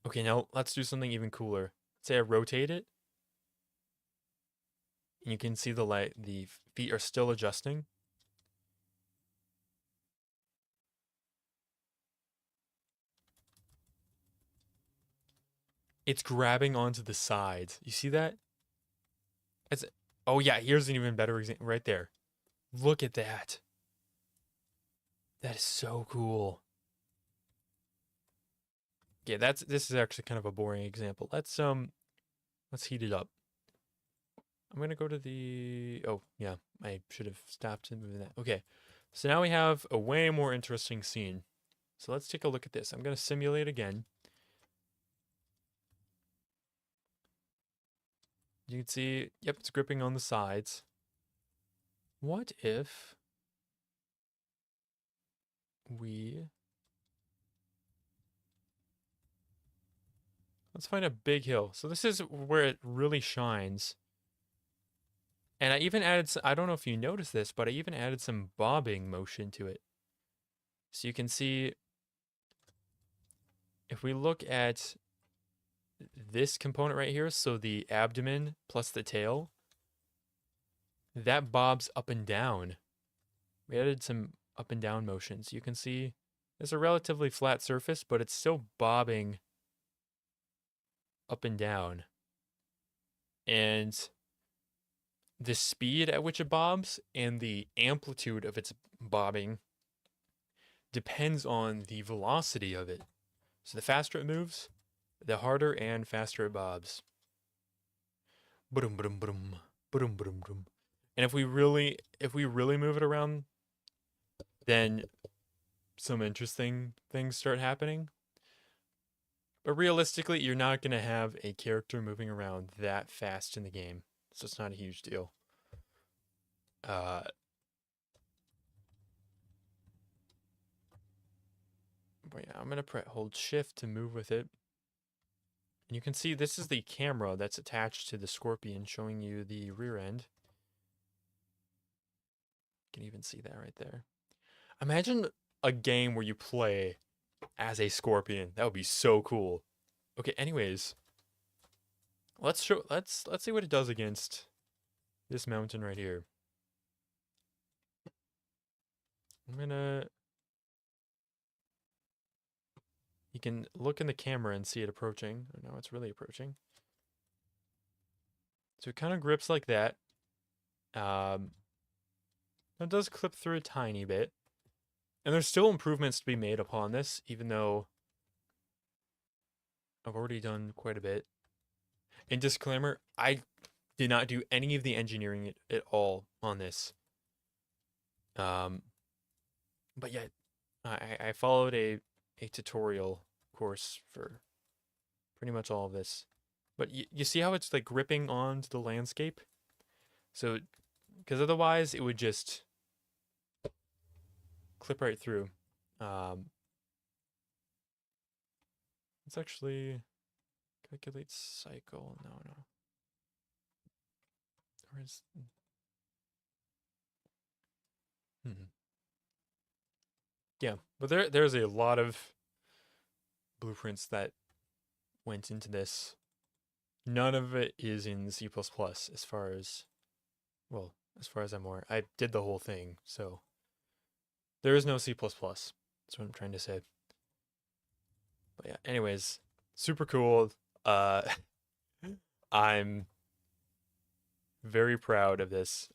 Speaker 1: Okay, now let's do something even cooler. Say I rotate it. And you can see the feet are still adjusting. It's grabbing onto the sides. You see that? It's oh yeah, here's an even better example right there. Look at that. That is so cool. Yeah, this is actually kind of a boring example. Let's heat it up. I'm gonna go to the oh yeah, I should have stopped moving that. Okay. So now we have a way more interesting scene. So let's take a look at this. I'm gonna simulate again. You can see, yep, it's gripping on the sides. What if we let's find a big hill. So this is where it really shines. And I even added, I don't know if you noticed this, but I even added some bobbing motion to it. So you can see, if we look at this component right here, so the abdomen plus the tail, that bobs up and down. We added some up and down motions. You can see it's a relatively flat surface, but it's still bobbing up and down. And the speed at which it bobs and the amplitude of its bobbing depends on the velocity of it. So the faster it moves, the harder and faster it bobs. And if we really move it around, then some interesting things start happening. But realistically, you're not going to have a character moving around that fast in the game. So it's not a huge deal. But yeah, I'm going to hold shift to move with it. And you can see this is the camera that's attached to the scorpion showing you the rear end. You can even see that right there. Imagine a game where you play as a scorpion. That would be so cool. Okay, anyways. Let's see what it does against this mountain right here. I'm gonna you can look in the camera and see it approaching. Oh, now it's really approaching. So it kind of grips like that. It does clip through a tiny bit. And there's still improvements to be made upon this, even though I've already done quite a bit. And disclaimer, I did not do any of the engineering at all on this. But yeah, I followed a tutorial course for pretty much all of this. But you see how it's like gripping onto the landscape? So, because otherwise it would just clip right through. Um, it's actually calculate cycle. No, no. Where's hmm. Yeah, but there's a lot of blueprints that went into this. None of it is in C++ as far as, well, as far as I'm aware. I did the whole thing, so there is no C++. That's what I'm trying to say. But yeah, anyways, super cool. Uh, I'm very proud of this.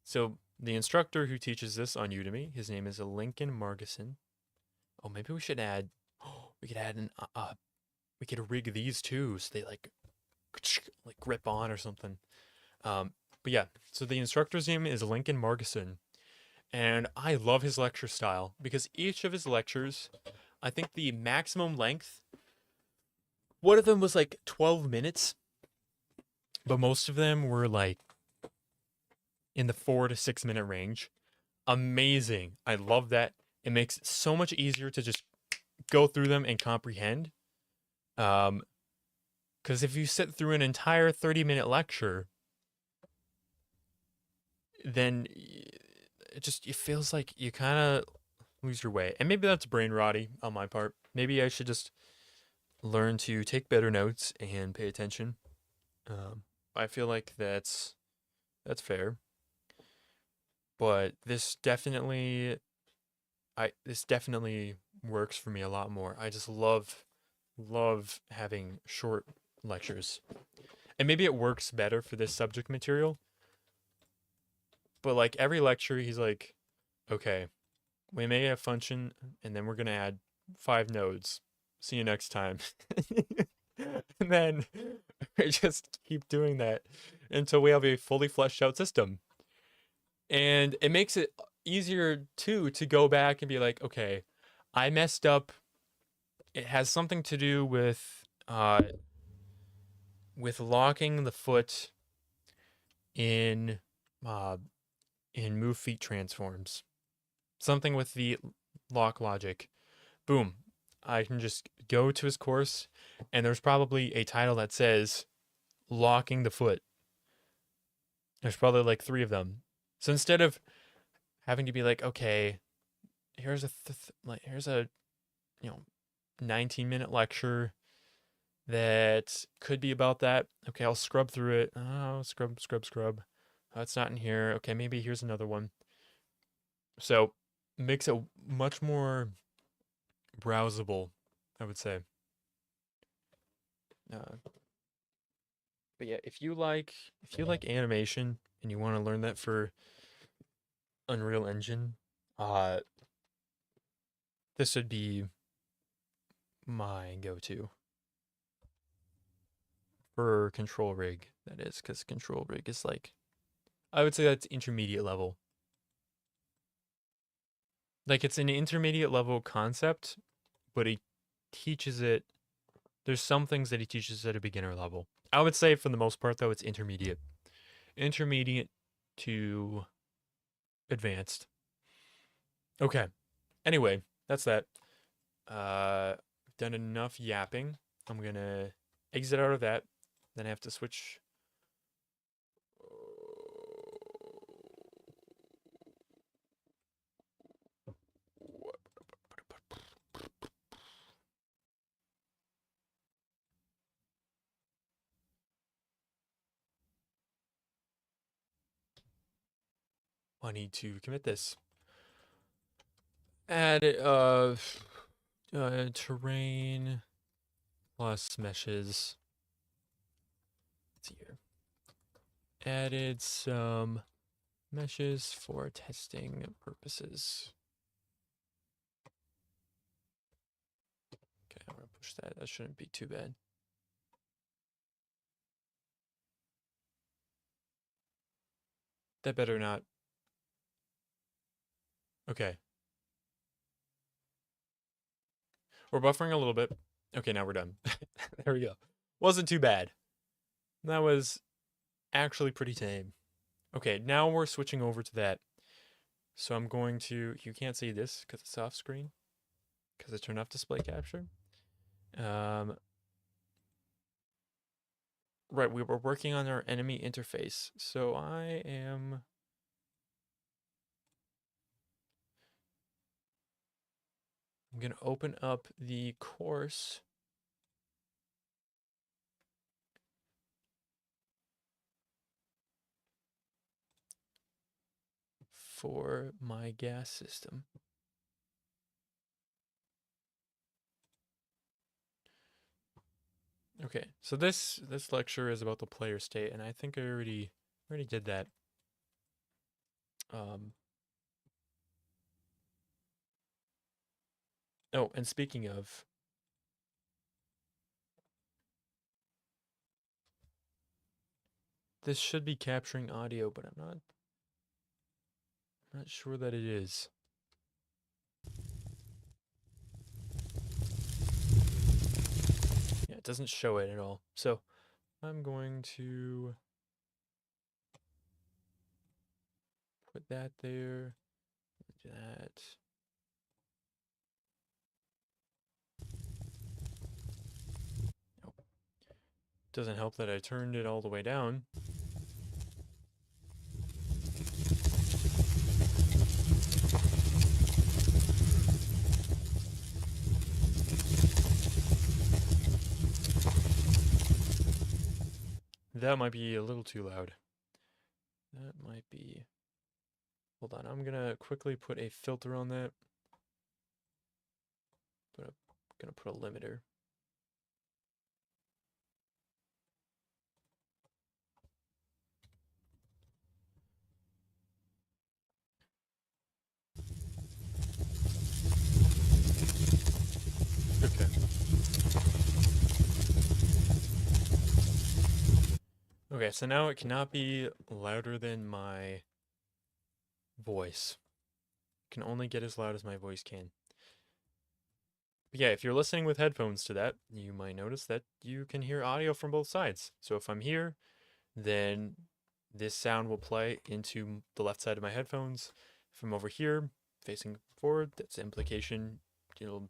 Speaker 1: So the instructor who teaches this on Udemy, his name is Lincoln Margison. Oh, maybe we should add. We could add an. We could rig these too, so they like grip on or something. But yeah, so the instructor's name is Lincoln Margison, and I love his lecture style because each of his lectures, I think the maximum length, one of them was like 12 minutes, but most of them were like in the 4 to 6 minute range. Amazing. I love that. It makes it so much easier to just go through them and comprehend. Because if you sit through an entire 30-minute lecture, then it feels like you kind of lose your way. And maybe that's brain rotty on my part. Maybe I should just learn to take better notes and pay attention. I feel like that's fair. But this definitely works for me a lot more. I just love having short lectures. And maybe it works better for this subject material. But like every lecture he's like, okay, we made a function and then we're going to add 5 nodes. See you next time. And then we just keep doing that until we have a fully fleshed out system. And it makes it easier too to go back and be like, okay, I messed up. It has something to do with locking the foot in uh, in move feet transforms. Something with the lock logic. Boom. I can just go to his course, and there's probably a title that says locking the foot. There's probably like 3 of them. So instead of having to be like, okay, here's here's a 19-minute lecture that could be about that. Okay, I'll scrub through it. Oh, scrub. Oh, it's not in here. Okay, maybe here's another one. So makes it much more browsable, I would say. Uh, but yeah, if you like animation and you want to learn that for Unreal Engine, uh, this would be my go-to for Control Rig. That is, because Control Rig is like, I would say that's intermediate level. Like it's an intermediate level concept, but he teaches it. There's some things that he teaches at a beginner level. I would say for the most part though, it's intermediate to advanced. Okay. Anyway, that's that. I've done enough yapping. I'm gonna exit out of that. Then I have to switch. I need to commit this. Add terrain plus meshes. Let's see here. Added some meshes for testing purposes. Okay, I'm gonna push that. That shouldn't be too bad. That better not. Okay. We're buffering a little bit. Okay, now we're done. There we go. Wasn't too bad. That was actually pretty tame. Okay, now we're switching over to that. So I'm going to, you can't see this because it's off screen, because I turned off display capture. Um, right, we were working on our enemy interface. So I'm going to open up the course. For my gas system. Okay, so this lecture is about the player state, and I think I already did that. Um, oh, and speaking of, this should be capturing audio, but I'm not sure that it is. Yeah, it doesn't show it at all. So I'm going to put that there. That. Oh. Doesn't help that I turned it all the way down. That might be a little too loud. That might be. Hold on, I'm gonna quickly put a filter on that. But I'm gonna put a limiter. Okay. Okay, so now it cannot be louder than my voice. It can only get as loud as my voice can. But yeah, if you're listening with headphones to that, you might notice that you can hear audio from both sides. So if I'm here, then this sound will play into the left side of my headphones. If I'm over here, facing forward, that's the implication it'll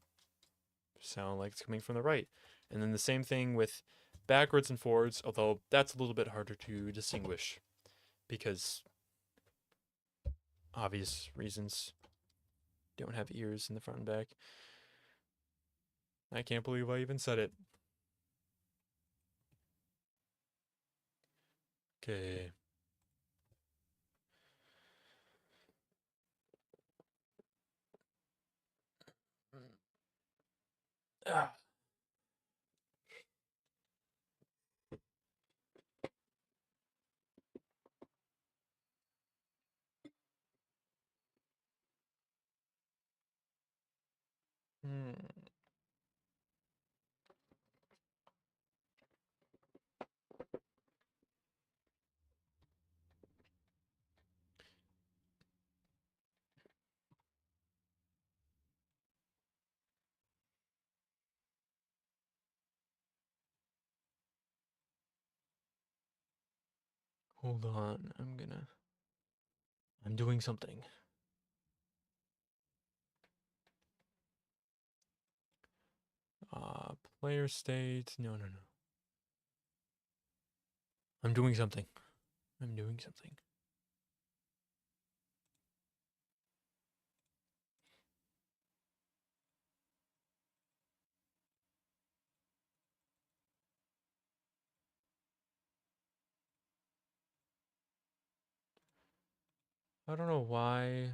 Speaker 1: sound like it's coming from the right. And then the same thing with backwards and forwards, although that's a little bit harder to distinguish because obvious reasons. Don't have ears in the front and back. I can't believe I even said it. Okay. Ah. Hmm. Hold on. I'm doing something. Player state. No, no, no. I'm doing something. I'm doing something. I don't know why,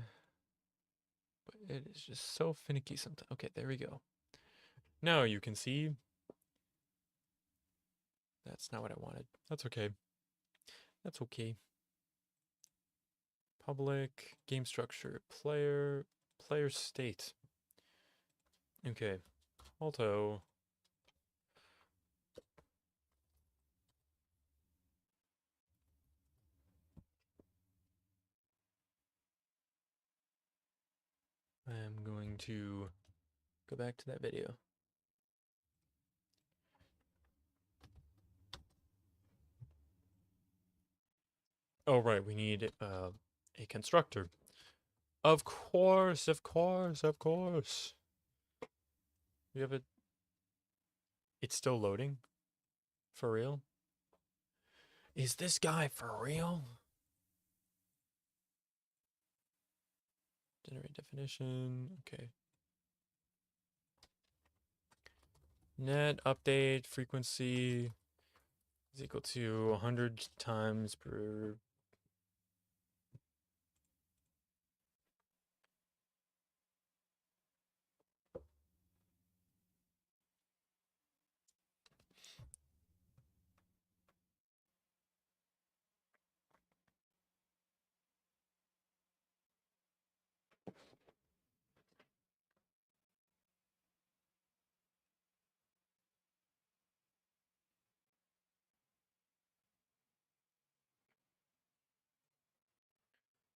Speaker 1: but it is just so finicky sometimes. Okay, there we go. Now you can see. That's not what I wanted. That's okay. That's okay. Public, game structure, player state. Okay. Alto. I'm going to go back to that video. Oh, right, we need a constructor. Of course, of course, of course. We have a. It's still loading? For real? Is this guy for real? Generate definition. Okay. Net update frequency is equal to 100 times per.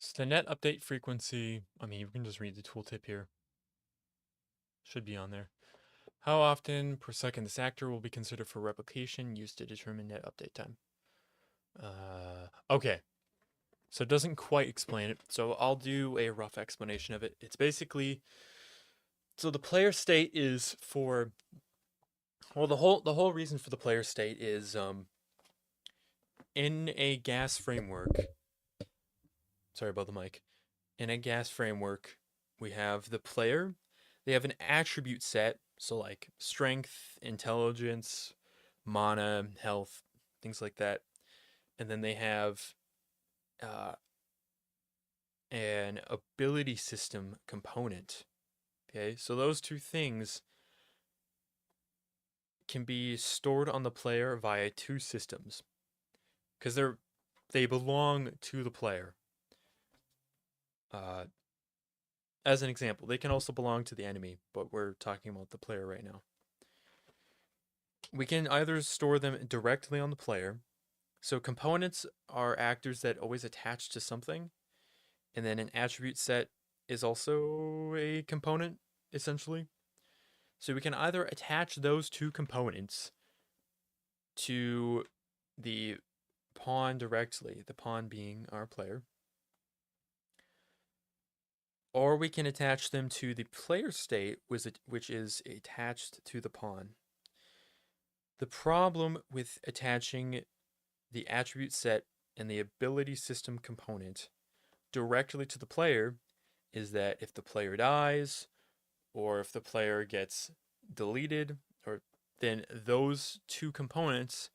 Speaker 1: So the net update frequency, I mean, you can just read the tooltip here. Should be on there. How often per second this actor will be considered for replication used to determine net update time. Okay. So it doesn't quite explain it. So I'll do a rough explanation of it. It's basically, so the player state is for, well, the whole reason for the player state is in a gas framework. Sorry about the mic. In a gas framework, we have the player. They have an attribute set, so like strength, intelligence, mana, health, things like that. And then they have uh, an ability system component. Okay, so those two things can be stored on the player via two systems because they belong to the player. Uh, as an example, they can also belong to the enemy, but we're talking about the player right now. We can either store them directly on the player. So components are actors that always attach to something, and then an attribute set is also a component, essentially. So we can either attach those two components to the pawn directly, the pawn being our player, or we can attach them to the player state, which is attached to the pawn. The problem with attaching the attribute set and the ability system component directly to the player is that if the player dies or if the player gets deleted, or then those two components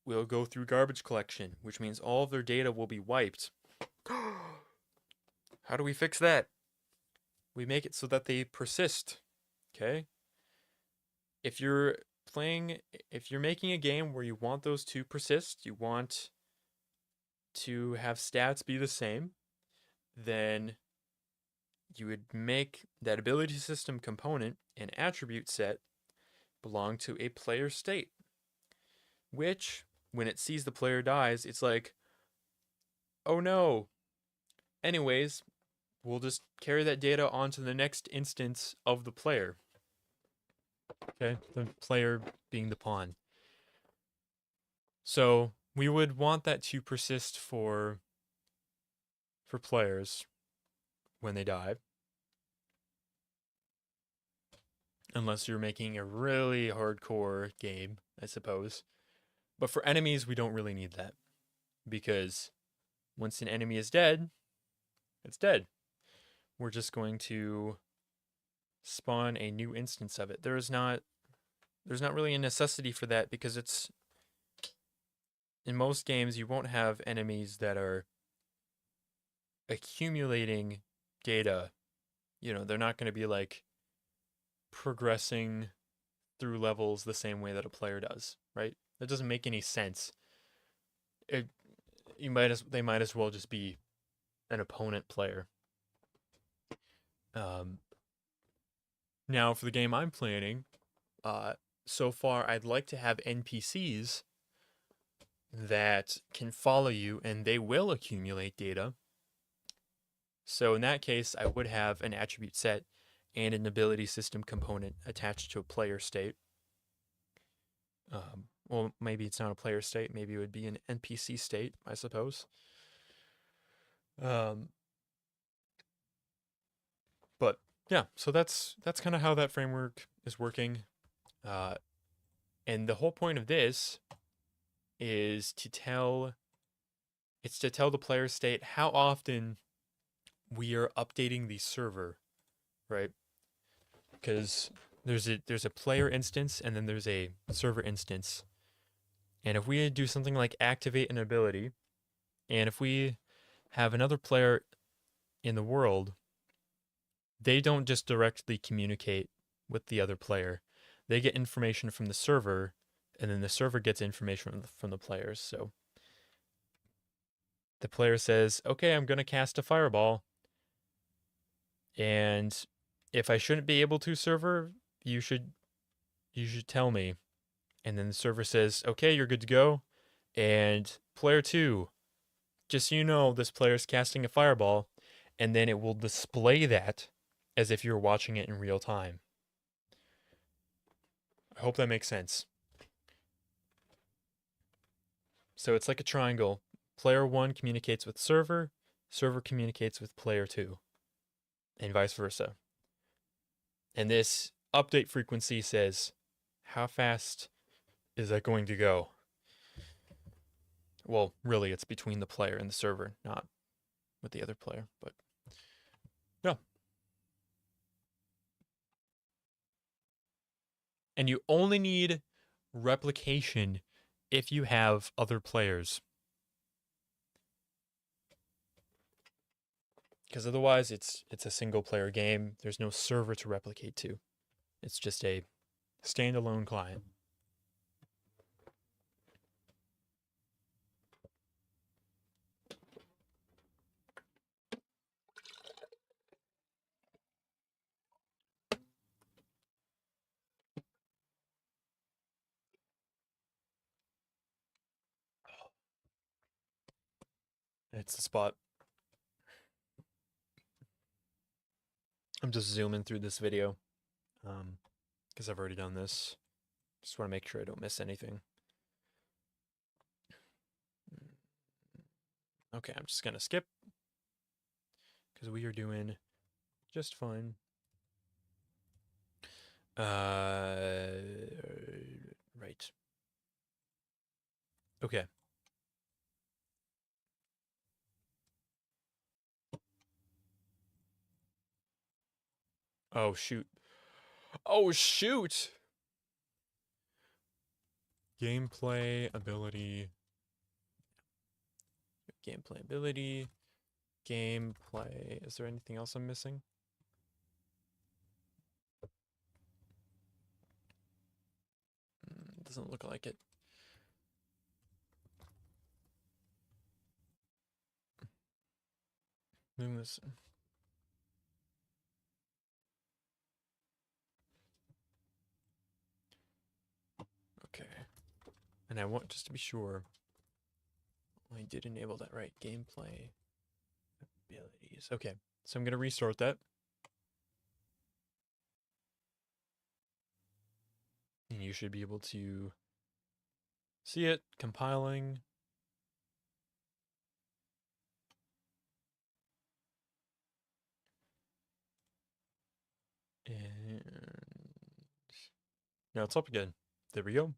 Speaker 1: will go through garbage collection, which means all of their data will be wiped. How do we fix that? We make it so that they persist. Okay? If you're if you're making a game where you want those to persist, you want to have stats be the same, then you would make that ability system component and attribute set belong to a player state, which, when it sees the player dies, it's like, oh no. Anyways, we'll just carry that data onto the next instance of the player. Okay, the player being the pawn. So we would want that to persist for players when they die. Unless you're making a really hardcore game, I suppose. But for enemies, we don't really need that. Because once an enemy is dead, it's dead. We're just going to spawn a new instance of it. There's not really a necessity for that because it's in most games you won't have enemies that are accumulating data. You know, they're not going to be like progressing through levels the same way that a player does, right? That doesn't make any sense. It, they might as well just be an opponent player. Now for the game I'm planning, so far I'd like to have NPCs that can follow you and they will accumulate data. So in that case, I would have an attribute set and an ability system component attached to a player state. well, maybe it's not a player state. Maybe it would be an NPC state, I suppose. Um, but yeah, so that's kind of how that framework is working. And the whole point of this is to tell the player state how often we are updating the server, right? Because there's a player instance and then there's a server instance. And if we do something like activate an ability, and if we have another player in the world, they don't just directly communicate with the other player. They get information from the server, and then the server gets information from the players. So the player says, okay, I'm going to cast a fireball. And if I shouldn't be able to, server, you should tell me. And then the server says, okay, you're good to go. And player two, just so you know, this player's casting a fireball. And then it will display that as if you're watching it in real time. I hope that makes sense. So it's like a triangle. Player one communicates with server, server communicates with player two, and vice versa. And this update frequency says, how fast is that going to go? Well, really, it's between the player and the server, not with the other player, but yeah. And you only need replication if you have other players. Because otherwise it's a single player game. There's no server to replicate to. It's just a standalone client. It's the spot. I'm just zooming through this video because I've already done this. Just want to make sure I don't miss anything. Okay, I'm just going to skip because we are doing just fine. Right. Okay. Oh, shoot. Oh, shoot! Gameplay ability. Gameplay ability. Gameplay. Is there anything else I'm missing? Doesn't look like it. Moving this. Okay. And I want just to be sure. I did enable that right. Gameplay abilities. Okay. So I'm going to restart that. And you should be able to see it compiling. And now it's up again. There we go.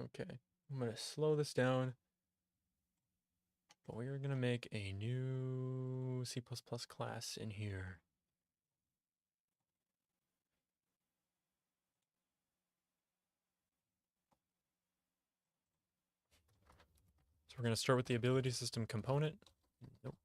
Speaker 1: Okay. I'm going to slow this down. But we are going to make a new C++ class in here. So we're going to start with the ability system component. Nope.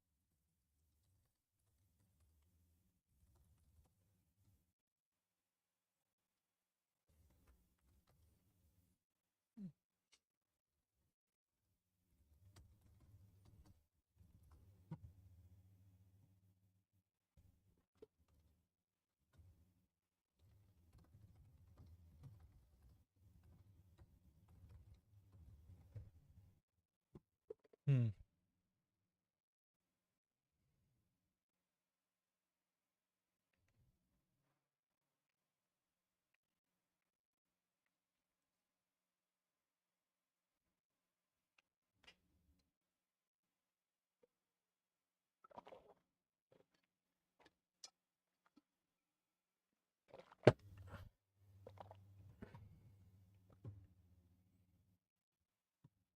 Speaker 1: Hmm.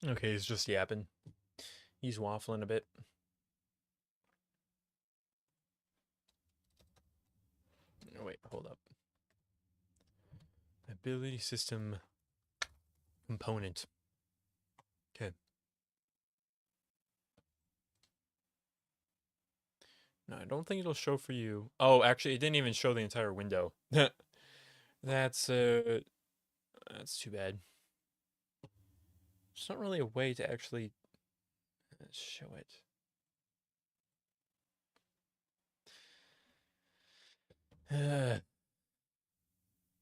Speaker 1: Okay, he's just yapping. He's waffling a bit. Oh, wait, hold up. Ability system component. Okay. No, I don't think it'll show for you. Oh, actually, it didn't even show the entire window. That's that's too bad. There's not really a way to actually show it.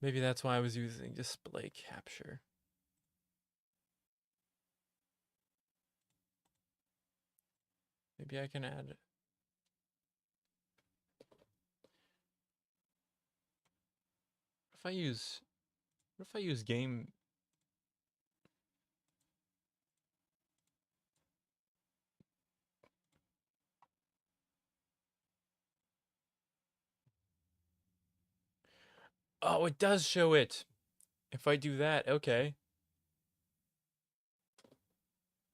Speaker 1: Maybe that's why I was using display capture. Maybe I can add. If I use, what if I use game? Oh, it does show it. If I do that, okay.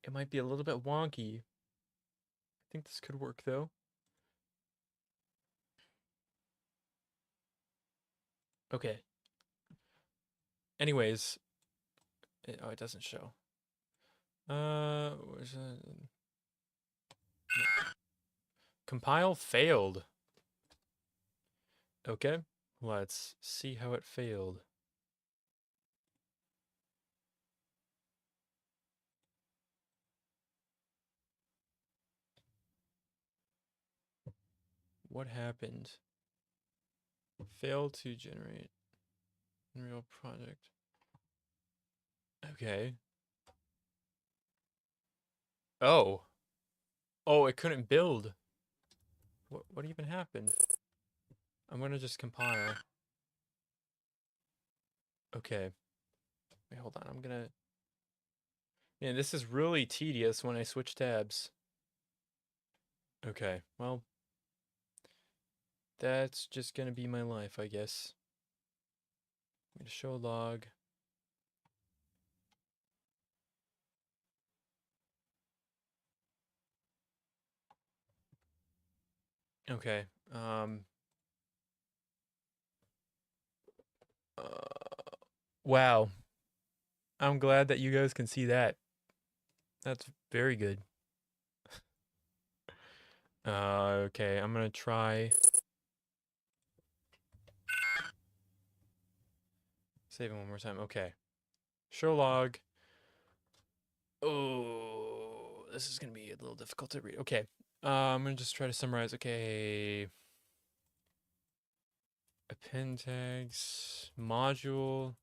Speaker 1: It might be a little bit wonky. I think this could work though. Okay. Anyways, oh, it doesn't show. Where's compile failed. Okay, let's see how it failed. What happened? Failed to generate Unreal project. Okay. Oh. Oh, it couldn't build. What even happened? I'm gonna just compile. Okay. Wait, hold on. I'm gonna. Man, this is really tedious when I switch tabs. Okay, well, that's just gonna be my life, I guess. I'm gonna show log. Okay. Wow. I'm glad that you guys can see that. That's very good. Okay, I'm gonna try. Save it one more time. Okay. Show log. Oh, this is gonna be a little difficult to read. Okay. I'm gonna just try to summarize. Okay. Append tags, module.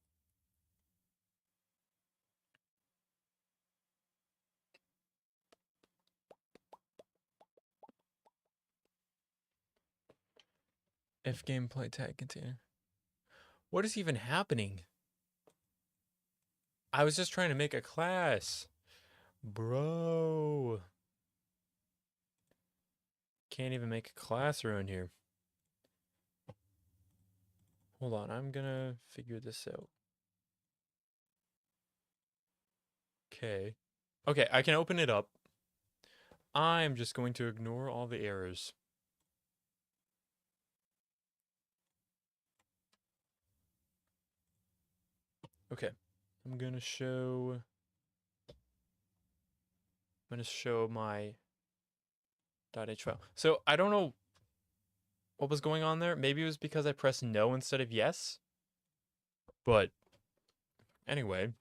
Speaker 1: If gameplay tag container. What is even happening? I was just trying to make a class. Bro. Can't even make a class around here. Hold on, I'm gonna figure this out. Okay. Okay, I can open it up. I'm just going to ignore all the errors. Okay. I'm gonna show my .h file. So I don't know what was going on there. Maybe it was because I pressed no instead of yes. But anyway.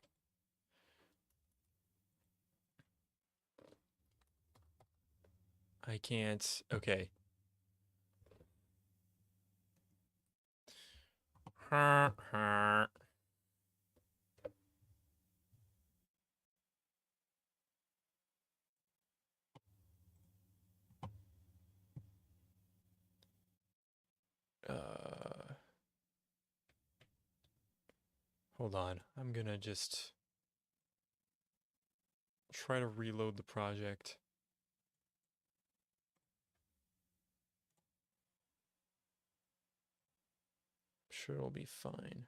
Speaker 1: I can't. Okay. Hold on. I'm gonna just try to reload the project. I'm sure it'll be fine.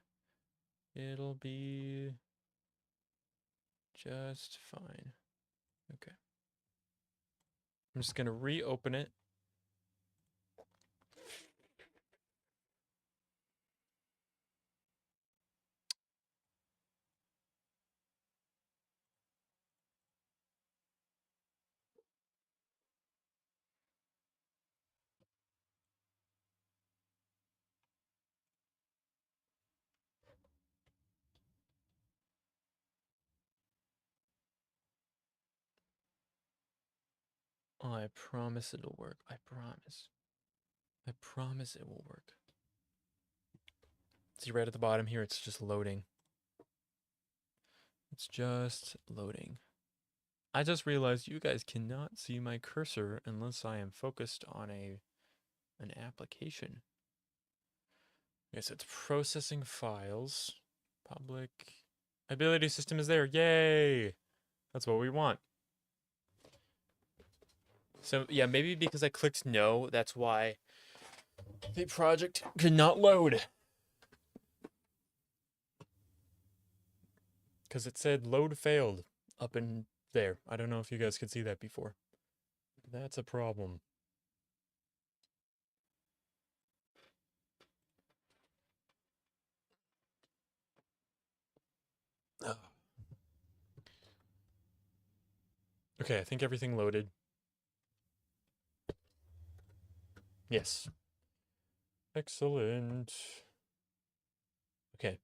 Speaker 1: It'll be just fine. Okay. I'm just gonna reopen it. Oh, I promise it'll work. I promise. I promise it will work. See right at the bottom here, it's just loading. It's just loading. I just realized you guys cannot see my cursor unless I am focused on an application. Okay, so it's processing files. Public ability system is there. Yay! That's what we want. So yeah, maybe because I clicked no, that's why the project could not load. Because it said load failed up in there. I don't know if you guys could see that before. That's a problem. Okay, I think everything loaded. Yes. Excellent. Okay.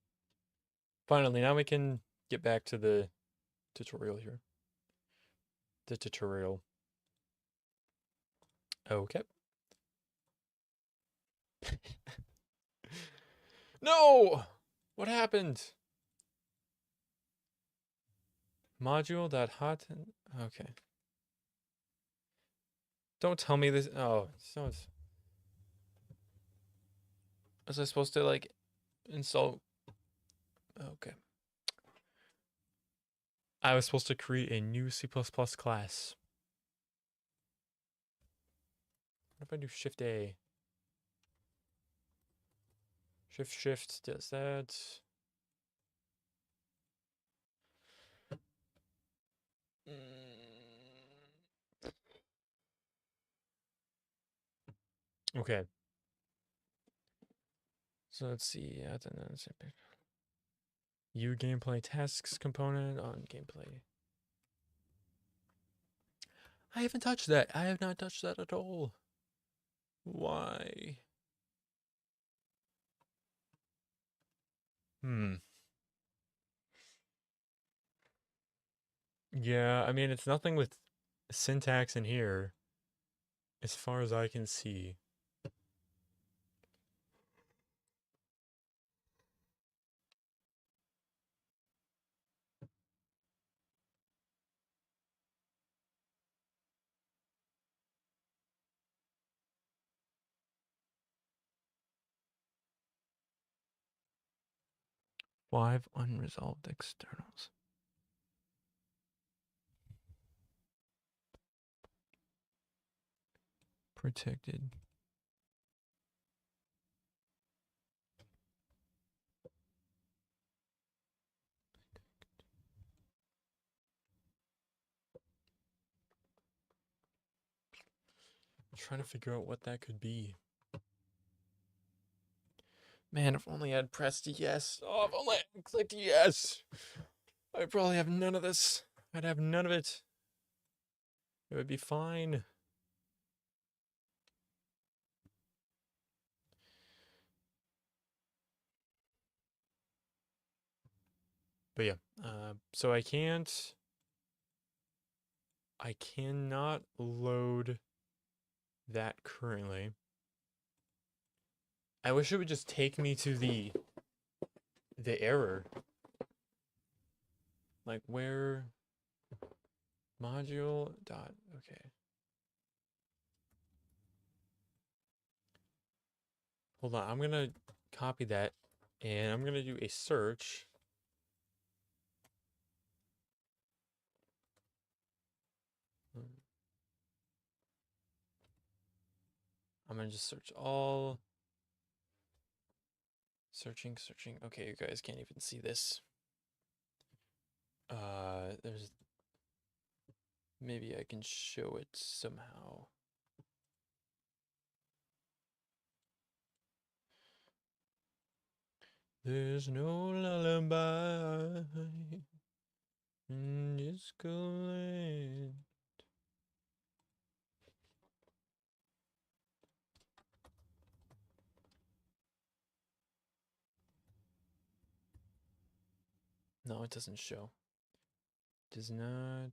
Speaker 1: Finally, now we can get back to the tutorial here. The tutorial. Okay. No! What happened? Module.hot. Okay. Don't tell me this. Oh, so it's. Was I supposed to like install? Okay. I was supposed to create a new C++ class. What if I do Shift A? Shift does that. Okay. So let's see. U gameplay tasks component on gameplay. I haven't touched that. I have not touched that at all. Why? Yeah, I mean, it's nothing with syntax in here, as far as I can see. Five unresolved externals. Protected. I'm trying to figure out what that could be. Man, if only I'd pressed yes. Oh, if only I clicked yes. I'd probably have none of this. I'd have none of it. It would be fine. But yeah, so I cannot load that currently. I wish it would just take me to the error. Like where module dot, okay. Hold on, I'm gonna copy that and I'm gonna do a search I'm gonna just search all. Searching. Okay, you guys can't even see this. There's maybe I can show it somehow. There's no lullaby in disco land. No, it doesn't show. Does not.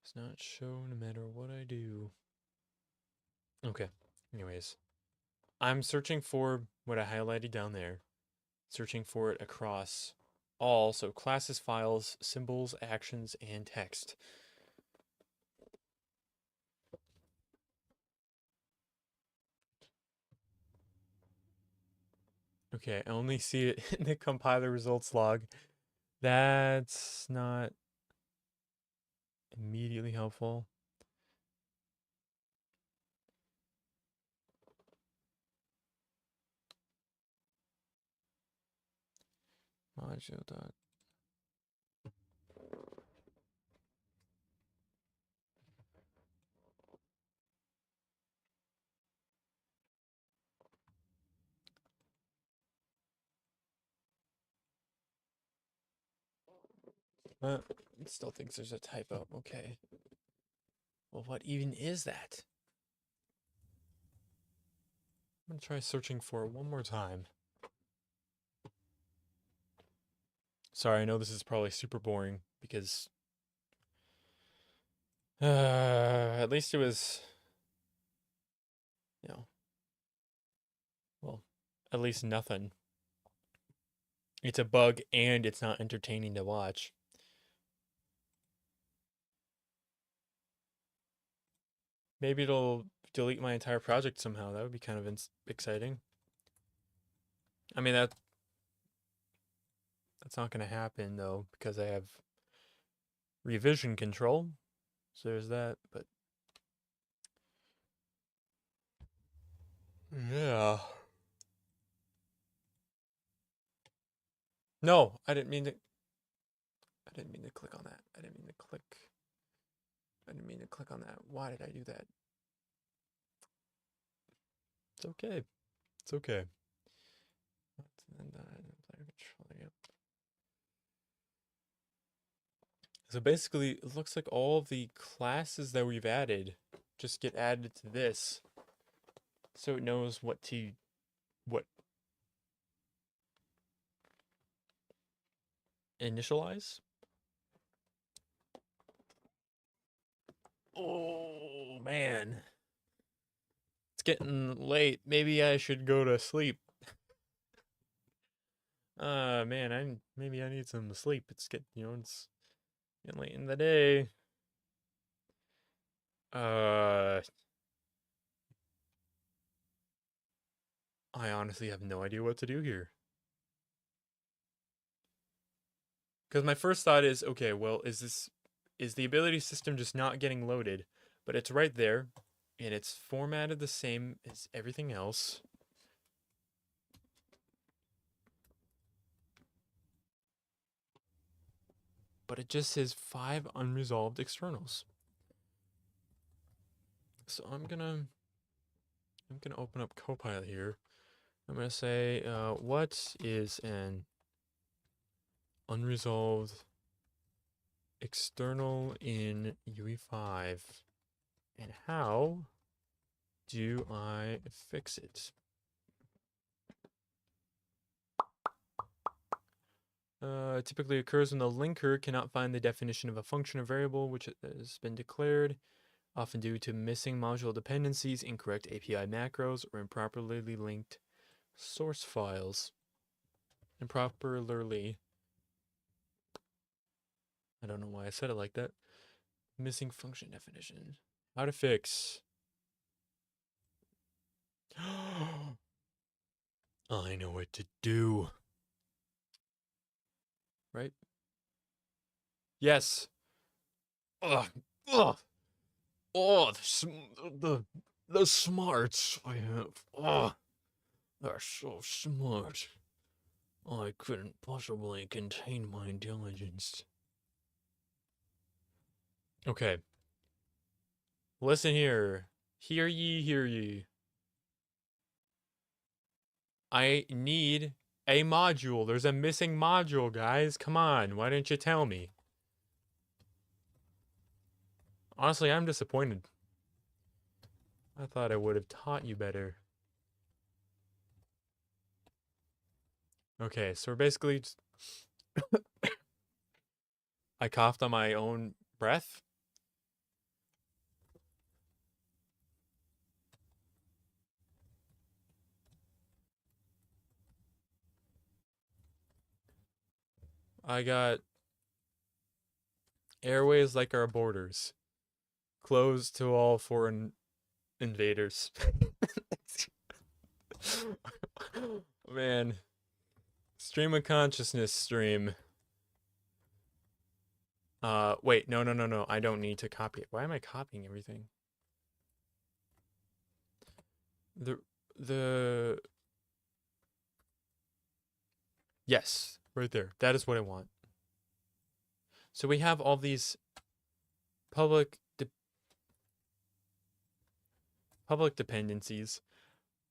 Speaker 1: Does not show no matter what I do. Okay. Anyways, I'm searching for what I highlighted down there. Searching for it across all, so classes, files, symbols, actions, and text. Okay, I only see it in the compiler results log. That's not immediately helpful. Module dot. It still thinks there's a typo. Okay. Well, what even is that? I'm gonna try searching for it one more time. Sorry, I know this is probably super boring because at least it was, you know, well, at least nothing. It's a bug and it's not entertaining to watch. Maybe it'll delete my entire project somehow. That would be kind of exciting. I mean that's not going to happen though because I have revision control. So there's that, but yeah. No, I didn't mean to click on that. I didn't mean to click on that. Why did I do that? It's okay. It's okay. So basically, it looks like all of the classes that we've added just get added to this, so it knows what initialize. Oh man, it's getting late. Maybe I should go to sleep. Man, maybe I need some sleep. It's it's getting late in the day. I honestly have no idea what to do here. Because my first thought is, okay, well, is the ability system just not getting loaded? But it's right there, and it's formatted the same as everything else. But it just says 5 unresolved externals. So I'm gonna open up Copilot here. I'm gonna say, what is an unresolved external in UE5, and how do I fix it? Typically occurs when the linker cannot find the definition of a function or variable which has been declared, often due to missing module dependencies, incorrect API macros, or improperly linked source files. Improperly. I don't know why I said it like that. Missing function definition. How to fix. I know what to do. Right? Yes. Ugh. Ugh. Oh, the smarts I have. Oh, they're so smart. I couldn't possibly contain my intelligence. Okay. Listen here. Hear ye, hear ye. I need a module. There's a missing module, guys. Come on. Why didn't you tell me? Honestly, I'm disappointed. I thought I would have taught you better. Okay, so we're basically just I coughed on my own breath. I got airways like our borders, closed to all foreign invaders. Man, stream of consciousness stream. Wait, no. I don't need to copy it. Why am I copying everything? The the Yes, right there. That is what I want. So we have all these public de public dependencies.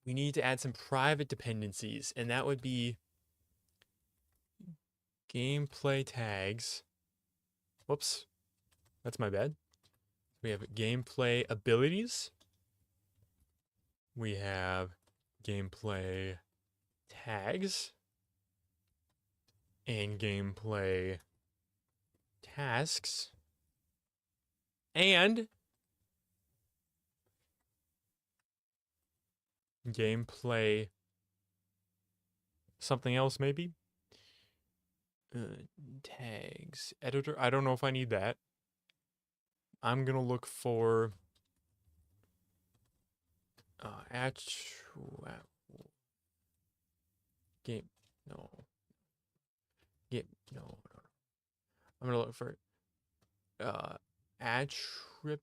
Speaker 1: We need to add some private dependencies, and that would be gameplay tags. Whoops, that's my bad. We have gameplay abilities. We have gameplay tags and gameplay tasks and gameplay something else maybe. Tags editor. I don't know if I need that. I'm gonna look for actual game. No. Game. No. I'm gonna look for attrib.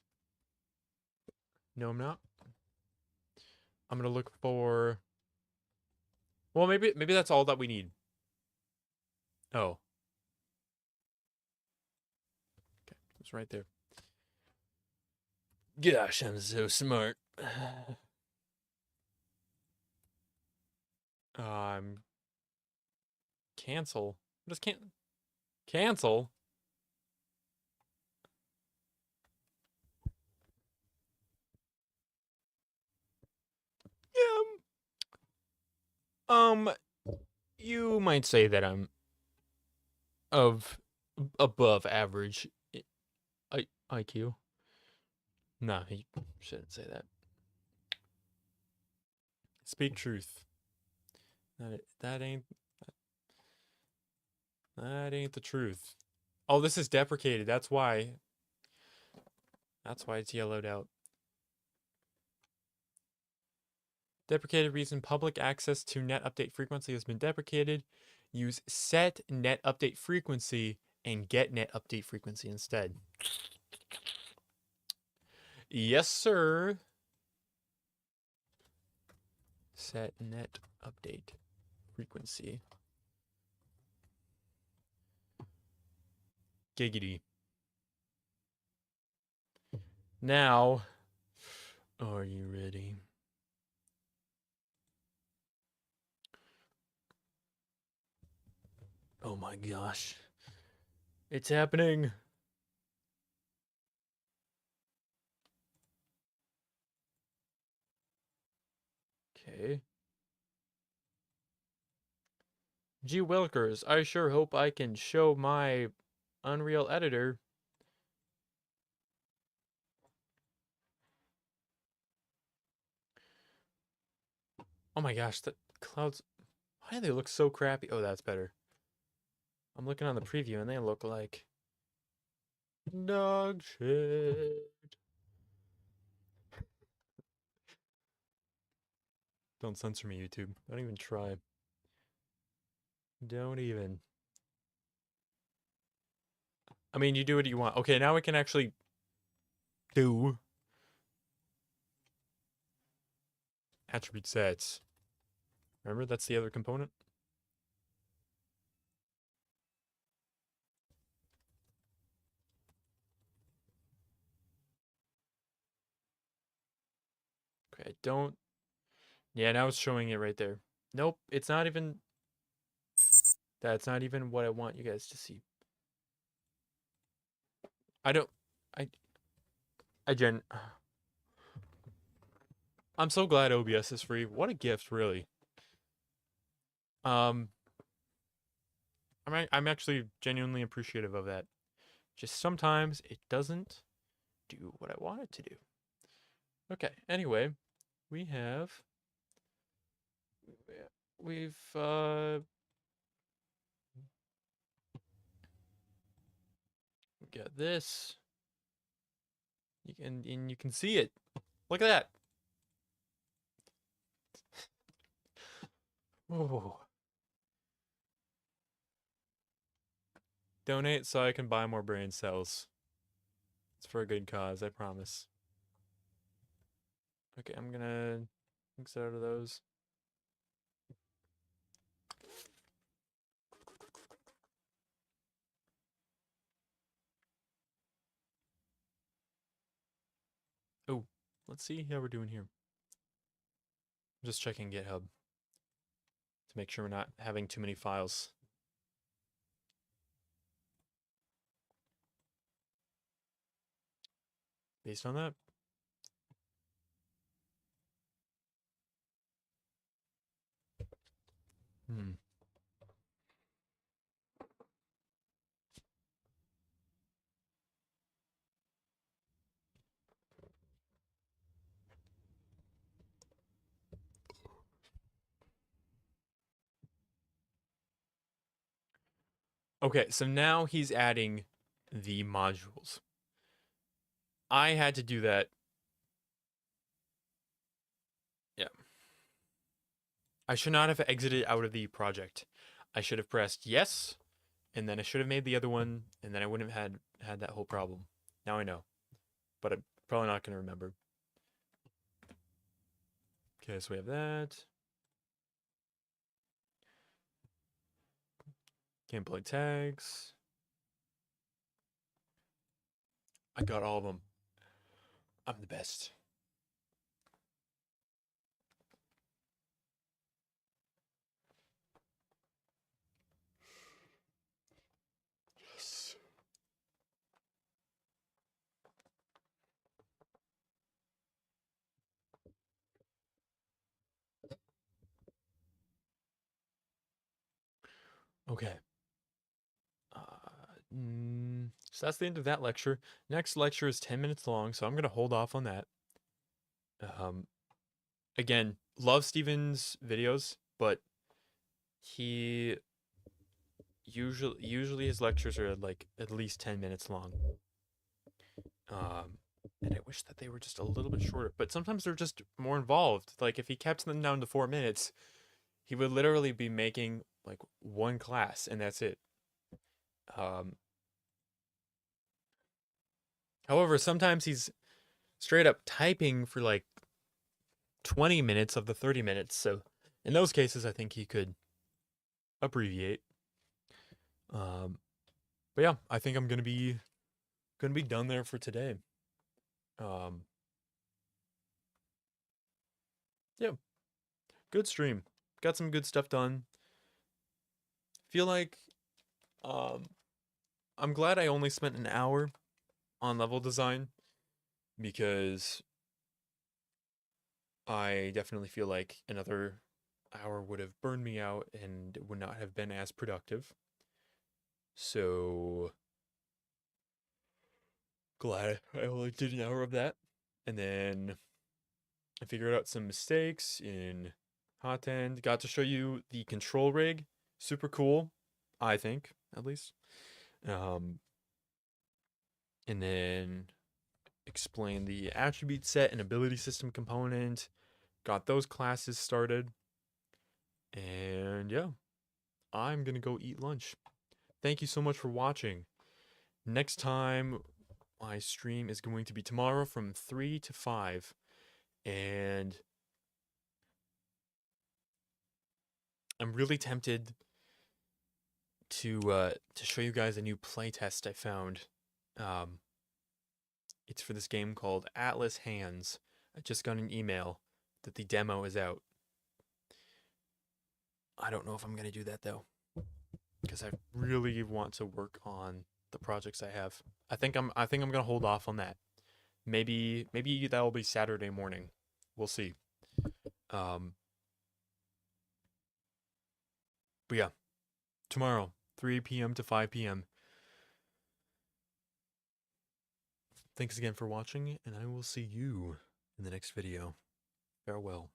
Speaker 1: No, I'm not. I'm gonna look for. Well, maybe that's all that we need. Oh. Okay, it's right there. Gosh, I'm so smart. Cancel. What is cancel? Yeah. You might say that I'm of above average IQ. Nah, you shouldn't say that. Speak truth. That ain't the truth. Oh, this is deprecated. That's why. That's why it's yellowed out. Deprecated reason public access to net update frequency has been deprecated. Use set net update frequency and get net update frequency instead. Yes, sir. Set net update frequency. Giggity. Now, are you ready? Oh my gosh. It's happening. Okay. Gee Willikers, I sure hope I can show my Unreal Editor. Oh my gosh, the clouds. Why do they look so crappy? Oh, that's better. I'm looking on the preview and they look like dog shit. Don't censor me, YouTube. Don't even try. Don't even. I mean, you do what you want. Okay, now we can actually do attribute sets. Remember, that's the other component. Okay, don't. Yeah, now it's showing it right there. Nope, it's not even. That's not even what I want you guys to see. I don't. I. I gen. I'm so glad OBS is free. What a gift, really. Um, I'm actually genuinely appreciative of that. Just sometimes it doesn't do what I want it to do. Okay. Anyway, we have we've got this. You can see it. Look at that. Oh. Donate so I can buy more brain cells. It's for a good cause, I promise. Okay, I'm gonna mix out of those. Oh, let's see how we're doing here. I'm just checking GitHub to make sure we're not having too many files. Based on that. Hmm. Okay, so now he's adding the modules. I had to do that. Yeah. I should not have exited out of the project. I should have pressed yes, and then I should have made the other one, and then I wouldn't have had that whole problem. Now I know, but I'm probably not going to remember. Okay, so we have that. Gameplay tags. I got all of them. I'm the best. Yes. Okay. So that's the end of that lecture. Next lecture is 10 minutes long, so I'm going to hold off on that. Um, again, love Steven's videos, but he usually his lectures are like at least 10 minutes long. And I wish that they were just a little bit shorter, but sometimes they're just more involved. Like if he kept them down to 4 minutes, he would literally be making like one class and that's it. Um, however, sometimes he's straight up typing for like 20 minutes of the 30 minutes. So in those cases, I think he could abbreviate. Um, but yeah, I think I'm gonna be done there for today. Um, yeah, good stream. Got some good stuff done. Feel like um, I'm glad I only spent an hour on level design because I definitely feel like another hour would have burned me out and would not have been as productive. So glad I only did an hour of that. And then I figured out some mistakes in Hatendr. Got to show you the control rig. Super cool, I think, at least. Um, and then explain the attribute set and ability system component. Got those classes started. And yeah, I'm going to go eat lunch. Thank you so much for watching. Next time, my stream is going to be tomorrow from 3 to 5. And I'm really tempted to show you guys a new playtest I found. It's for this game called Atlas Hands. I just got an email that the demo is out. I don't know if I'm gonna do that though, because I really want to work on the projects I have. I think I'm gonna hold off on that. Maybe that will be Saturday morning. We'll see. Um, but yeah, tomorrow, 3 p.m. to 5 p.m. Thanks again for watching, and I will see you in the next video. Farewell.